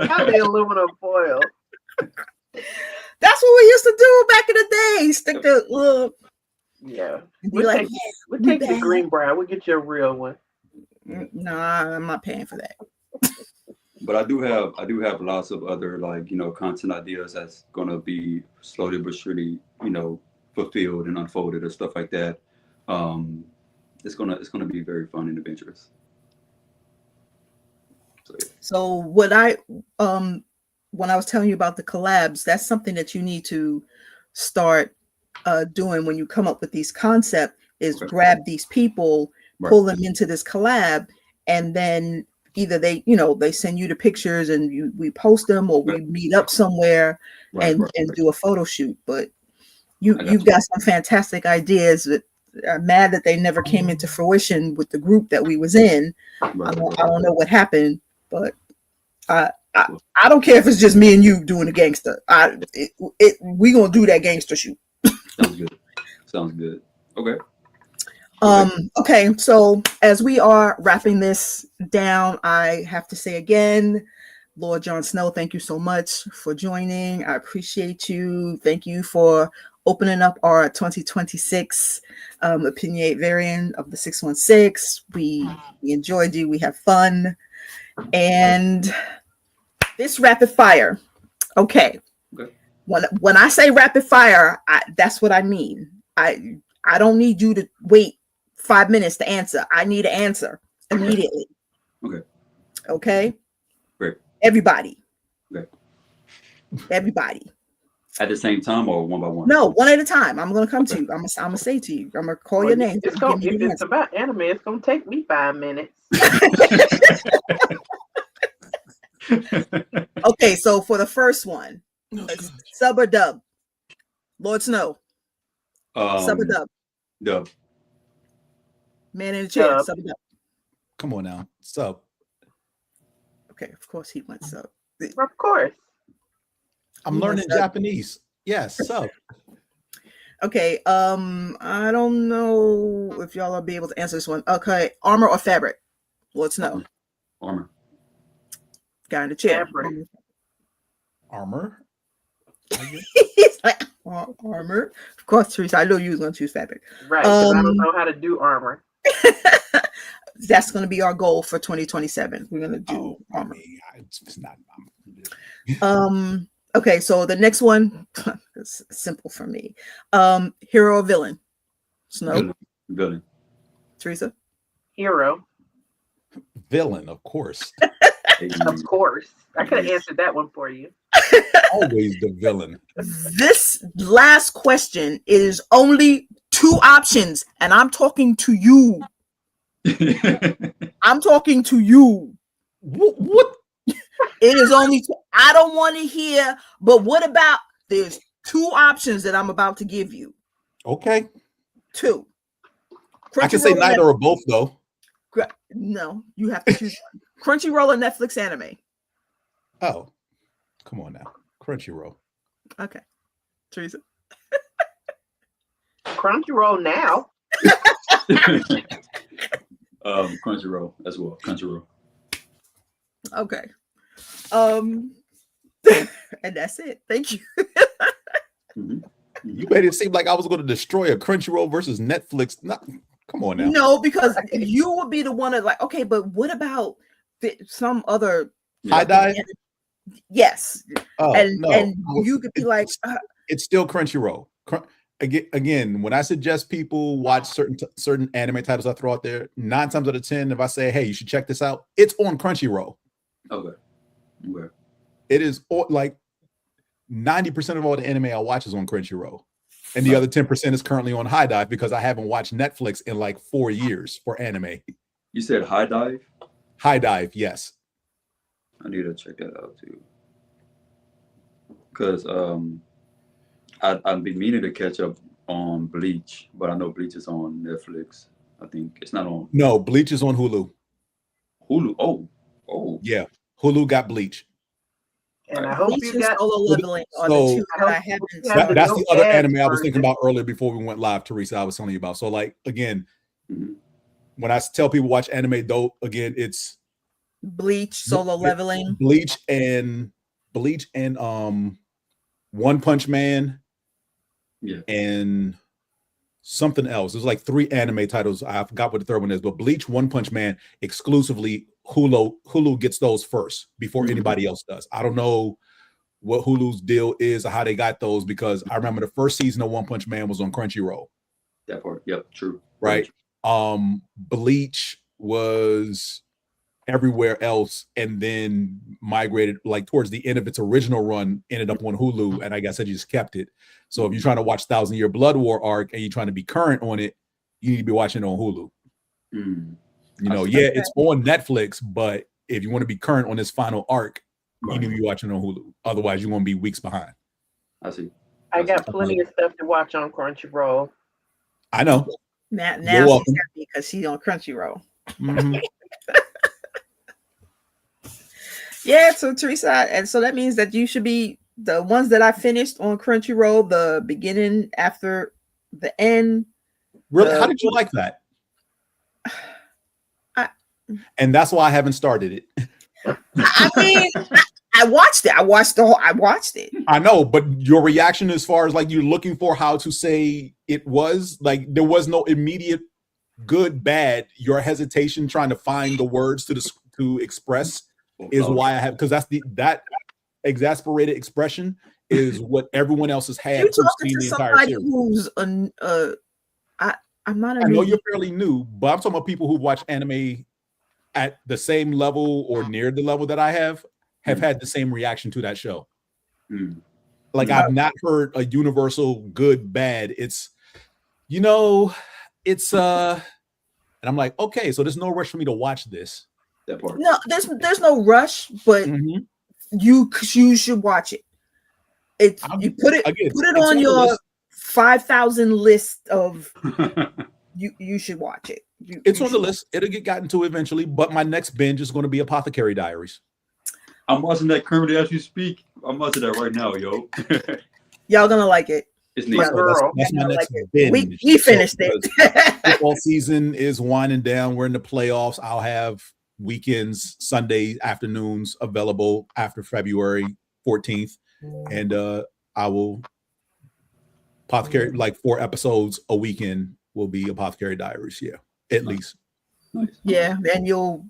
How the aluminum foil? That's what we used to do back in the day. Stick the little. Yeah. We'll take the green brown. We'll get you a real one. Nah, I'm not paying for that. But I do have lots of other content ideas that's gonna be slowly but surely, fulfilled and unfolded or stuff like that. It's gonna be very fun and adventurous. So what when I was telling you about the collabs, that's something that you need to start doing when you come up with these concepts is grab these people, pull them into this collab, and then either they send you the pictures and we post them, or we meet up somewhere and do a photo shoot. But you've got some fantastic ideas that are mad that they never came into fruition with the group that we was in. I don't know what happened, but I don't care if it's just me and you doing the gangster. We gonna do that gangster shoot. Sounds good. Okay. Okay, so as we are wrapping this down, I have to say again, Lord Jon Snow, thank you so much for joining. I appreciate you. Thank you for opening up our 2026 Opinionated Variant of the 616. We enjoyed you. We have fun. And this rapid fire. Okay. When I say rapid fire, that's what I mean. I don't need you to wait 5 minutes to answer. I need an answer immediately. Okay. Great. Everybody. Okay. Everybody. At the same time or one by one? No, one at a time. I'm gonna come to you. I'm gonna say to you. I'm gonna call your name. If it's about anime, it's gonna take me 5 minutes. Okay, so for the first one, sub or dub? Lord Snow. Sub or dub? Dub. Man in the chair. Sub or dub? Come on now. Sub. Okay, of course he went sub. Of course. I'm learning Japanese. Yes, sub. Okay, I don't know if y'all will be able to answer this one. Okay, armor or fabric? Lord Snow. Armor. Guy in the chair. Armor. He's like armor. Of course, Teresa. I know you was gonna choose fabric. Right. I don't know how to do armor. That's gonna be our goal for 2027. We're gonna do armor. It's not. Okay, so the next one is simple for me. Hero or villain? Snow. Villain. Teresa. Hero. Villain, of course. Of course. I could have answered that one for you. Always the villain. This last question is only 2 options, and I'm talking to you. I'm talking to you. What? It is only 2. I don't want to hear, but what about there's 2 options that I'm about to give you. Okay. 2. I can say neither or both, though. No, you have to choose one. Crunchyroll or Netflix anime? Oh, come on now. Crunchyroll. Okay. Teresa? Crunchyroll now. Crunchyroll as well. Crunchyroll. Okay. And that's it. Thank you. You made it seem like I was going to destroy a Crunchyroll versus Netflix. No, come on now. No, because you would be the one that like, okay, but what about some other high dive? Yes. Oh, and no. And you could be like, it's still Crunchyroll. Again, when I suggest people watch certain anime titles I throw out there, 9 times out of 10, if I say, hey, you should check this out, it's on Crunchyroll. Okay. It is like 90% of all the anime I watch is on Crunchyroll. And the other 10% is currently on High Dive because I haven't watched Netflix in like 4 years for anime. You said High Dive? High Dive, yes. I need to check that out too. Because I've been meaning to catch up on Bleach, but I know Bleach is on Netflix. I think it's not on. No, Bleach is on Hulu. Hulu. Oh. Yeah, Hulu got Bleach. And I hope you got Solo Leveling on the two that I haven't. That's the other anime I was thinking about earlier before we went live, Teresa. I was telling you about. So, like, again, when I tell people watch anime, though, again, it's Bleach, Solo Leveling, Bleach, and One Punch Man, and something else. There's like 3 anime titles. I forgot what the third one is, but Bleach, One Punch Man, exclusively Hulu gets those first before anybody else does. I don't know what Hulu's deal is or how they got those, because I remember the first season of One Punch Man was on Crunchyroll. That part, yep, true. Right. Bleach was everywhere else and then migrated like towards the end of its original run, ended up on Hulu, and I guess I just kept it. So if you're trying to watch 1,000 Year Blood War arc and you're trying to be current on it, you need to be watching it on Hulu. You know, it's on Netflix, but if you want to be current on this final arc, you need to be watching it on Hulu. Otherwise, you're going to be weeks behind. I see. I got plenty of stuff to watch on Crunchyroll. I know. Now she's happy because she's on Crunchyroll. Yeah, so Teresa, and so that means that you should be the ones that I finished on Crunchyroll, the beginning after the end. Really? How did you like that? And that's why I haven't started it. I mean, I watched it. I watched it. I know, but your reaction as far as like you're looking for how to say it was, like there was no immediate good, bad. Your hesitation trying to find the words to express is why I have, because that exasperated expression is what everyone else has had. You're talking to somebody who's I'm not. I know you're fairly new, but I'm talking about people who watch anime at the same level or near the level that I have had the same reaction to that show. Like I've not heard a universal good, bad. It's, you know, it's and I'm like, okay, so there's no rush for me to watch this. That part. No, there's no rush, but you should watch it. You put it on your 5,000 list of you should watch it. It's on the list. It'll get gotten to eventually, but my next binge is going to be Apothecary Diaries. I'm watching that currently as you speak. I'm watching that right now, yo. Y'all gonna like it. It's neat. That's my next binge. We finished it. Football season is winding down. We're in the playoffs. I'll have weekends, Sunday afternoons available after February 14th, and I will Apothecary, like 4 episodes a weekend will be Apothecary Diaries. Yeah, at least. Nice. Yeah, and you'll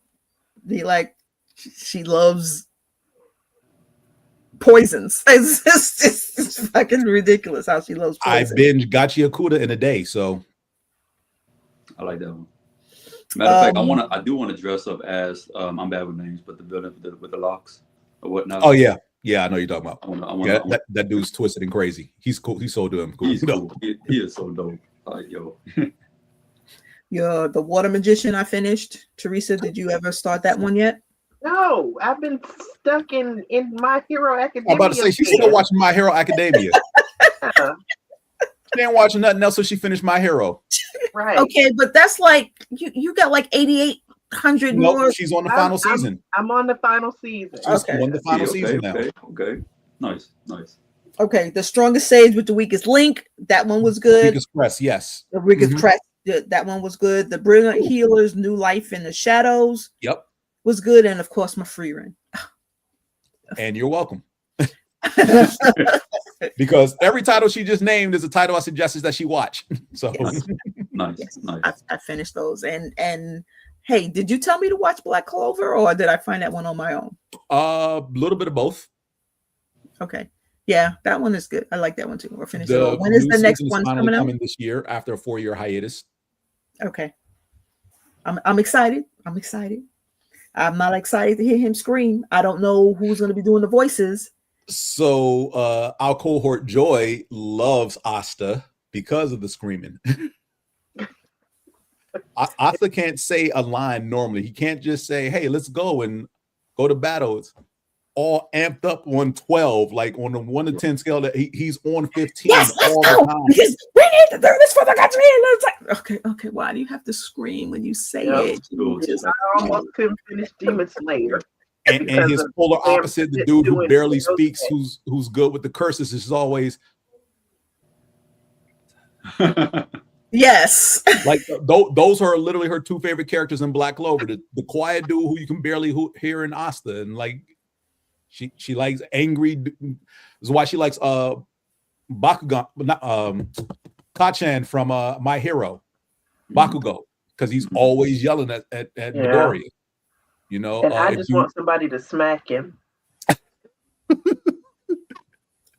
be like, she loves poisons. It's fucking ridiculous how she loves poisons. I binge Gachi Akuda in a day, so I like that one. Matter of fact, I do want to dress up as I'm bad with names, but the villain with the locks or whatnot. Oh yeah, I know you're talking about. That dude's twisted and crazy. He's cool. He's so damn cool. He's cool. He is so dope. Like, yo. Yeah, the Water Magician I finished. Teresa, did you ever start that one yet? No, I've been stuck in My Hero Academia. I'm about to say she's still watching My Hero Academia. She ain't watching nothing else, so she finished My Hero. Right. Okay, but that's like you got like 8,800 more. She's on the final season. I'm on the final season. She's on the final season now. Okay. Nice. Okay, the Strongest Sage with the Weakest Link. That one was good. Weakest Crest, yes. The Weakest Crest. That one was good. The Brilliant Healers, New Life in the Shadows. Yep. Was good, and of course my free run. And you're welcome. Because every title she just named is a title I suggested that she watch. So nice. I finished those. And hey, did you tell me to watch Black Clover, or did I find that one on my own? A little bit of both. Okay. Yeah, that one is good. I like that one too. We're finished. When is the next one coming out? Coming this year after a 4-year hiatus. Okay. I'm excited. I'm not excited to hear him scream. I don't know who's going to be doing the voices. So our cohort Joy loves Asta. because of the screaming. Asa can't say a line normally. He can't just say, "Hey, let's go and go to battle." It's all amped up on 12, like on the 1 to 10 scale. That he's on 15 yes, all let's the go, time. because we need to do this for the country. And it's like, okay, why do you have to scream when you say it? I almost couldn't finish Demon Slayer. And his polar opposite, the dude who barely speaks, who's good with the curses, is always yes. like those are literally her two favorite characters in Black Clover. The quiet dude who you can barely hear in Asta, and like she likes angry. This is why she likes Bakugan, Kachan from My Hero, Bakugo, because he's always yelling at Midoriya. You know, and I just want somebody to smack him.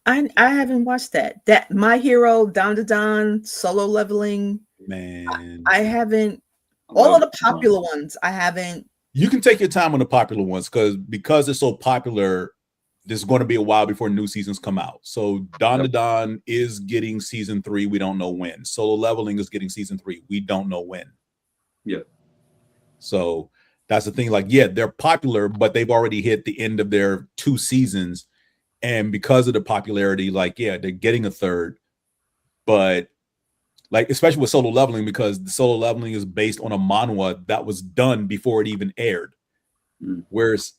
I haven't watched that. That My Hero, Don Solo Leveling. Man, I haven't. All of the popular ones, I haven't. You can take your time on the popular ones because it's so popular. There's going to be a while before new seasons come out. So Don is getting season 3. We don't know when. Solo Leveling is getting season 3. We don't know when. Yeah. So that's the thing. Like, yeah, they're popular, but they've already hit the end of their 2 seasons. And because of the popularity, like, yeah, they're getting a third. But like, especially with Solo Leveling, because the Solo Leveling is based on a manhwa that was done before it even aired. Whereas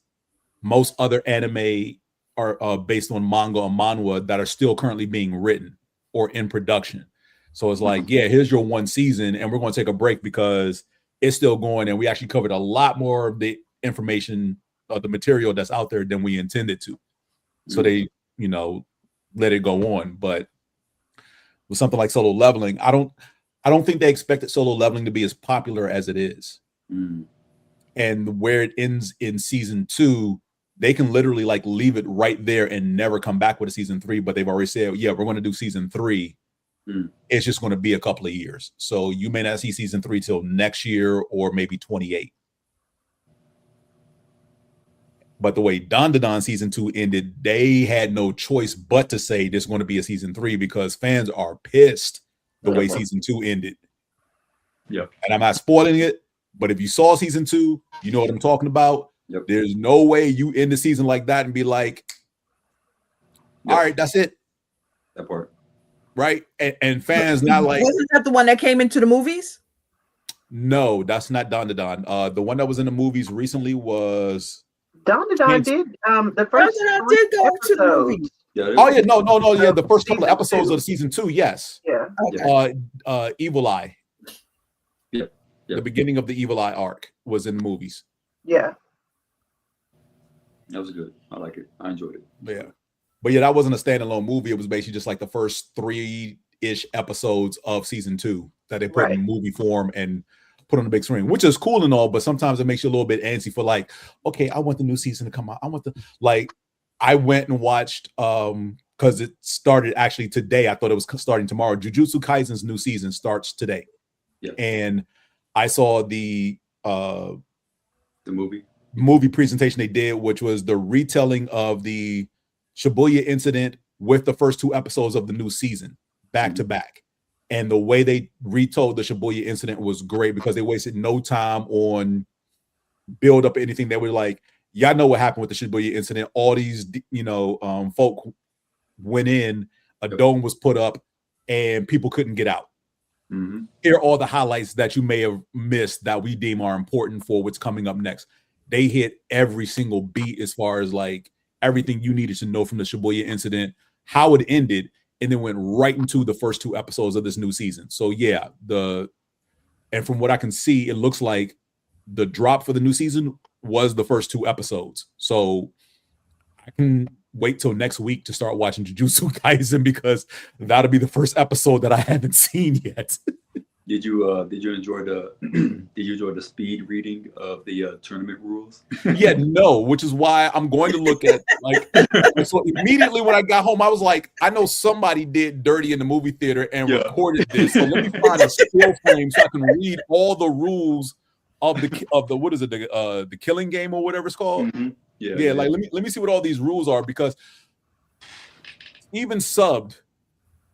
most other anime are based on manga or manhwa that are still currently being written or in production. So it's like, yeah, here's your 1 season, and we're going to take a break because it's still going, and we actually covered a lot more of the information of the material that's out there than we intended to. So they, you know, let it go on. But with something like Solo Leveling, I don't think they expected Solo Leveling to be as popular as it is. And where it ends in season 2, they can literally like leave it right there and never come back with a season 3. But they've already said, yeah, we're going to do season 3. It's just going to be a couple of years. So you may not see season 3 till next year or maybe 28. But the way Don season 2 ended, they had no choice but to say there's going to be a season 3 because fans are pissed the way season 2 ended. Yeah. And I'm not spoiling it, but if you saw season 2, you know what I'm talking about. Yep. There's no way you end the season like that and be like, all right, that's it. That part. Right? And fans not like. Wasn't that the one that came into the movies? No, that's not Don. The one that was in the movies recently was. Don did the first. Don did go to the movies. Yeah, oh yeah, no, yeah. The first couple of episodes of the season 2, yes. Yeah. Okay. Evil Eye. Yep. The beginning of the Evil Eye arc was in the movies. Yeah. That was good. I like it. I enjoyed it. Yeah. But yeah, that wasn't a standalone movie. It was basically just like the first 3-ish episodes of season 2 that they put in movie form and put on the big screen, which is cool and all, but sometimes it makes you a little bit antsy for like, okay, I want the new season to come out. I went and watched, because it started actually today. I thought it was starting tomorrow. Jujutsu Kaisen's new season starts today. Yeah. And I saw the movie presentation they did, which was the retelling of the Shibuya incident with the first 2 episodes of the new season back to back. And the way they retold the Shibuya incident was great because they wasted no time on build up anything. They were like, y'all know what happened with the Shibuya incident. All these, folk went in, a dome was put up, and people couldn't get out. Here are all the highlights that you may have missed that we deem are important for what's coming up next. They hit every single beat as far as like everything you needed to know from the Shibuya incident, how it ended, and then went right into the first 2 episodes of this new season. So yeah, and from what I can see, it looks like the drop for the new season was the first 2 episodes. So I can wait till next week to start watching Jujutsu Kaisen because that'll be the first episode that I haven't seen yet. Did you enjoy the speed reading of the tournament rules? Yeah, no, which is why I'm going to look at so immediately when I got home, I was like, I know somebody did dirty in the movie theater and recorded this. So let me find a still frame so I can read all the rules of the what is it, the killing game or whatever it's called. Yeah. Like let me see what all these rules are because even subbed.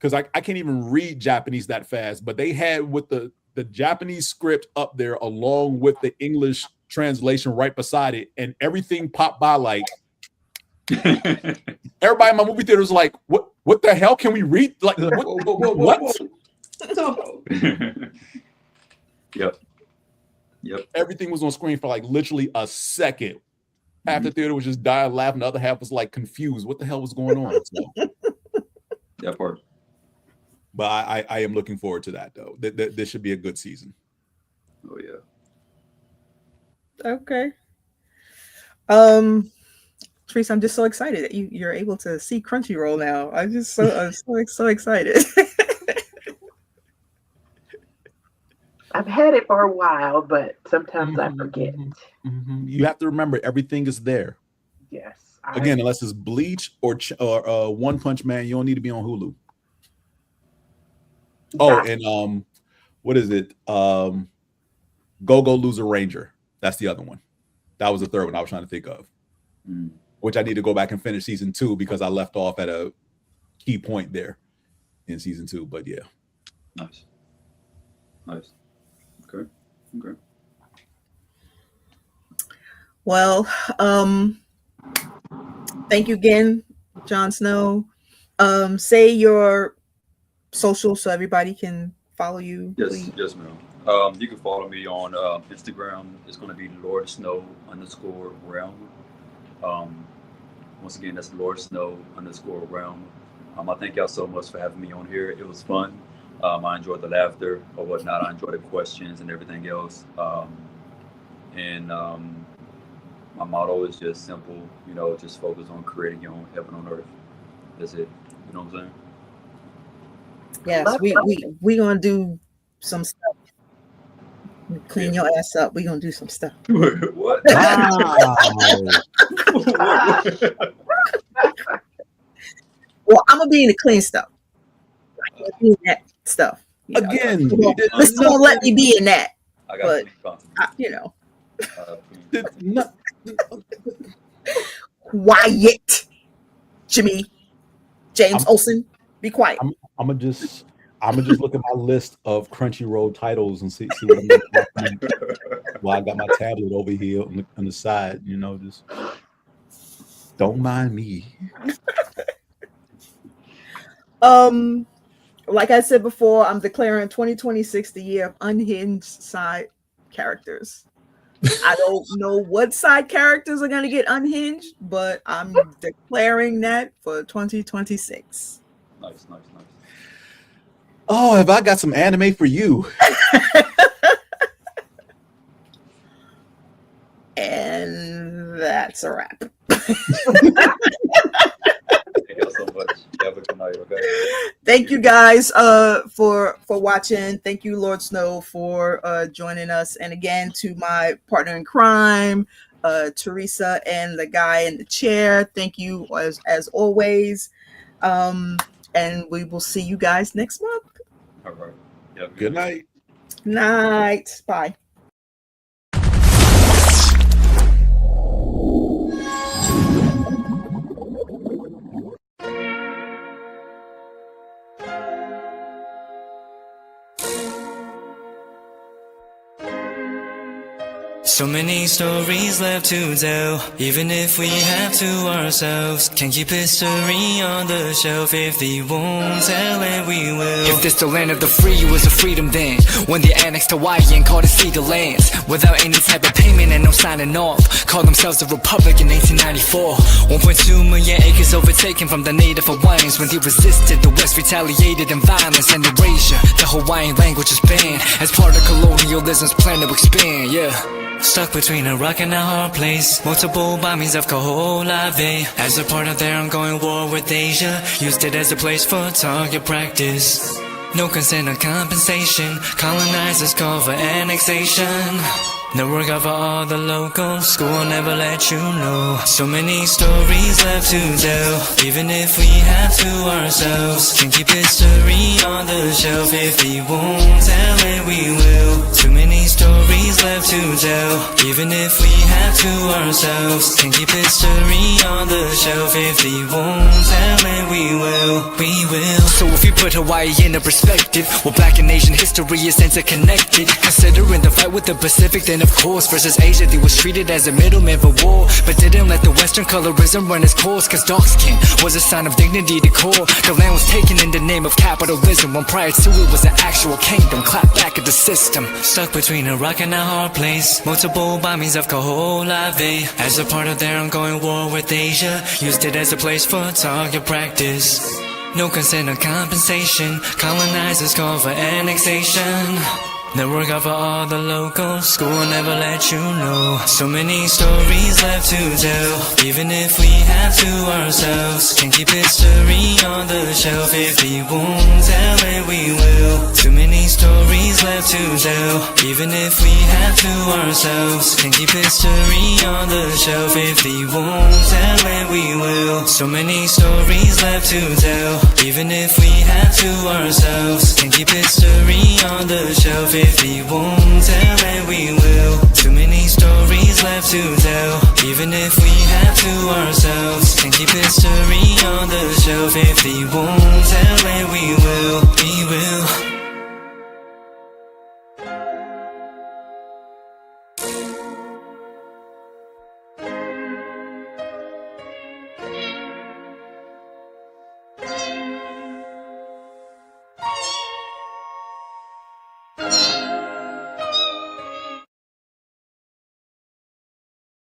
because I can't even read Japanese that fast, but they had with the Japanese script up there along with the English translation right beside it, and everything popped by like everybody in my movie theater was like, what the hell can we read? Like what? Yep. Everything was on screen for like literally a second. Half the theater was just dying laughing. The other half was like confused. What the hell was going on? So, that part. But I am looking forward to that though. This should be a good season. Oh yeah. Okay. Teresa, I'm just so excited that you're able to see Crunchyroll now. I'm so excited. I've had it for a while, but sometimes I forget. You have to remember everything is there. Yes. Again, unless it's Bleach or One Punch Man, you don't need to be on Hulu. Oh, and what is it? Go Loser Ranger. That's the other one. That was the third one I was trying to think of. Which I need to go back and finish season 2 because I left off at a key point there in season 2. But yeah. Nice. Okay. Well, thank you again, Jon Snow. Say your social so everybody can follow you. Yes, ma'am. You can follow me on Instagram. It's going to be Lord Snow _realm. Once again, that's Lord Snow _realm. I thank y'all so much for having me on here. It was fun. I enjoyed the laughter or whatnot. I enjoyed the questions and everything else. My motto is just simple, just focus on creating your own heaven on earth. That's it. You know what I'm saying? Yes, we gonna do some stuff. Clean your ass up. We gonna do some stuff. What? Wow. Well, I'm gonna be in the clean stuff. I'm gonna be in that stuff. Again, This won't let me be in that. I got Quiet, Jimmy, James Olsen, be quiet. I'm gonna just look at my list of Crunchyroll titles and see what I'm doing. Well, I got my tablet over here on the side, just don't mind me. Like I said before, I'm declaring 2026 the year of unhinged side characters. I don't know what side characters are going to get unhinged, but I'm declaring that for 2026. Nice. Oh, have I got some anime for you? And that's a wrap. Thank you so much. Have a good night, okay? Thank you guys for watching. Thank you, Lord Snow, for joining us. And again, to my partner in crime, Teresa, and the guy in the chair. Thank you as always. And we will see you guys next month. All right. Good night. Night. Bye. So many stories left to tell, even if we have to ourselves. Can keep history on the shelf. If they won't tell it, we will. If this the land of the free, it was a freedom then. When they annexed Hawaii and called it Cedar Lands, without any type of payment and no signing off. Called themselves a republic in 1894. 1.2 million acres overtaken from the native Hawaiians. When they resisted, the West retaliated in violence and erasure. The Hawaiian language is banned as part of colonialism's plan to expand, yeah. Stuck between a rock and a hard place. Multiple bombings of Kaho'olawe as a part of their ongoing war with Asia. Used it as a place for target practice. No consent or compensation. Colonizers call for annexation. No work out for all the locals. School will never let you know. So many stories left to tell, even if we have to ourselves. Can keep history on the shelf. If we won't tell it, we will. Too many stories left to tell, even if we have to ourselves. Can keep history on the shelf. If we won't tell it, we will. We will. So if you put Hawaii into perspective, well, Black and Asian history is interconnected. Considering the fight with the Pacific, then of course, versus Asia, they was treated as a middleman for war, but didn't let the Western colorism run its course, cause dark skin was a sign of dignity to core. The land was taken in the name of capitalism, when prior to it was an actual kingdom. Clap back at the system. Stuck between a rock and a hard place. Multiple bombings of Kaho'olawe. As a part of their ongoing war with Asia, used it as a place for target practice. No consent or compensation. Colonizers call for annexation. The work out for all the locals. School will never let you know. So many stories left to tell. Even if we have to ourselves, can keep history on the shelf. If we won't tell it, we will. Too many stories left to tell. Even if we have to ourselves, can keep history on the shelf. If we won't tell it, we will. So many stories left to tell. Even if we have to ourselves, can keep history on the shelf. If we won't tell it, we will. Too many stories left to tell. Even if we have to ourselves, can keep history on the shelf. If we won't tell it, we will. We will.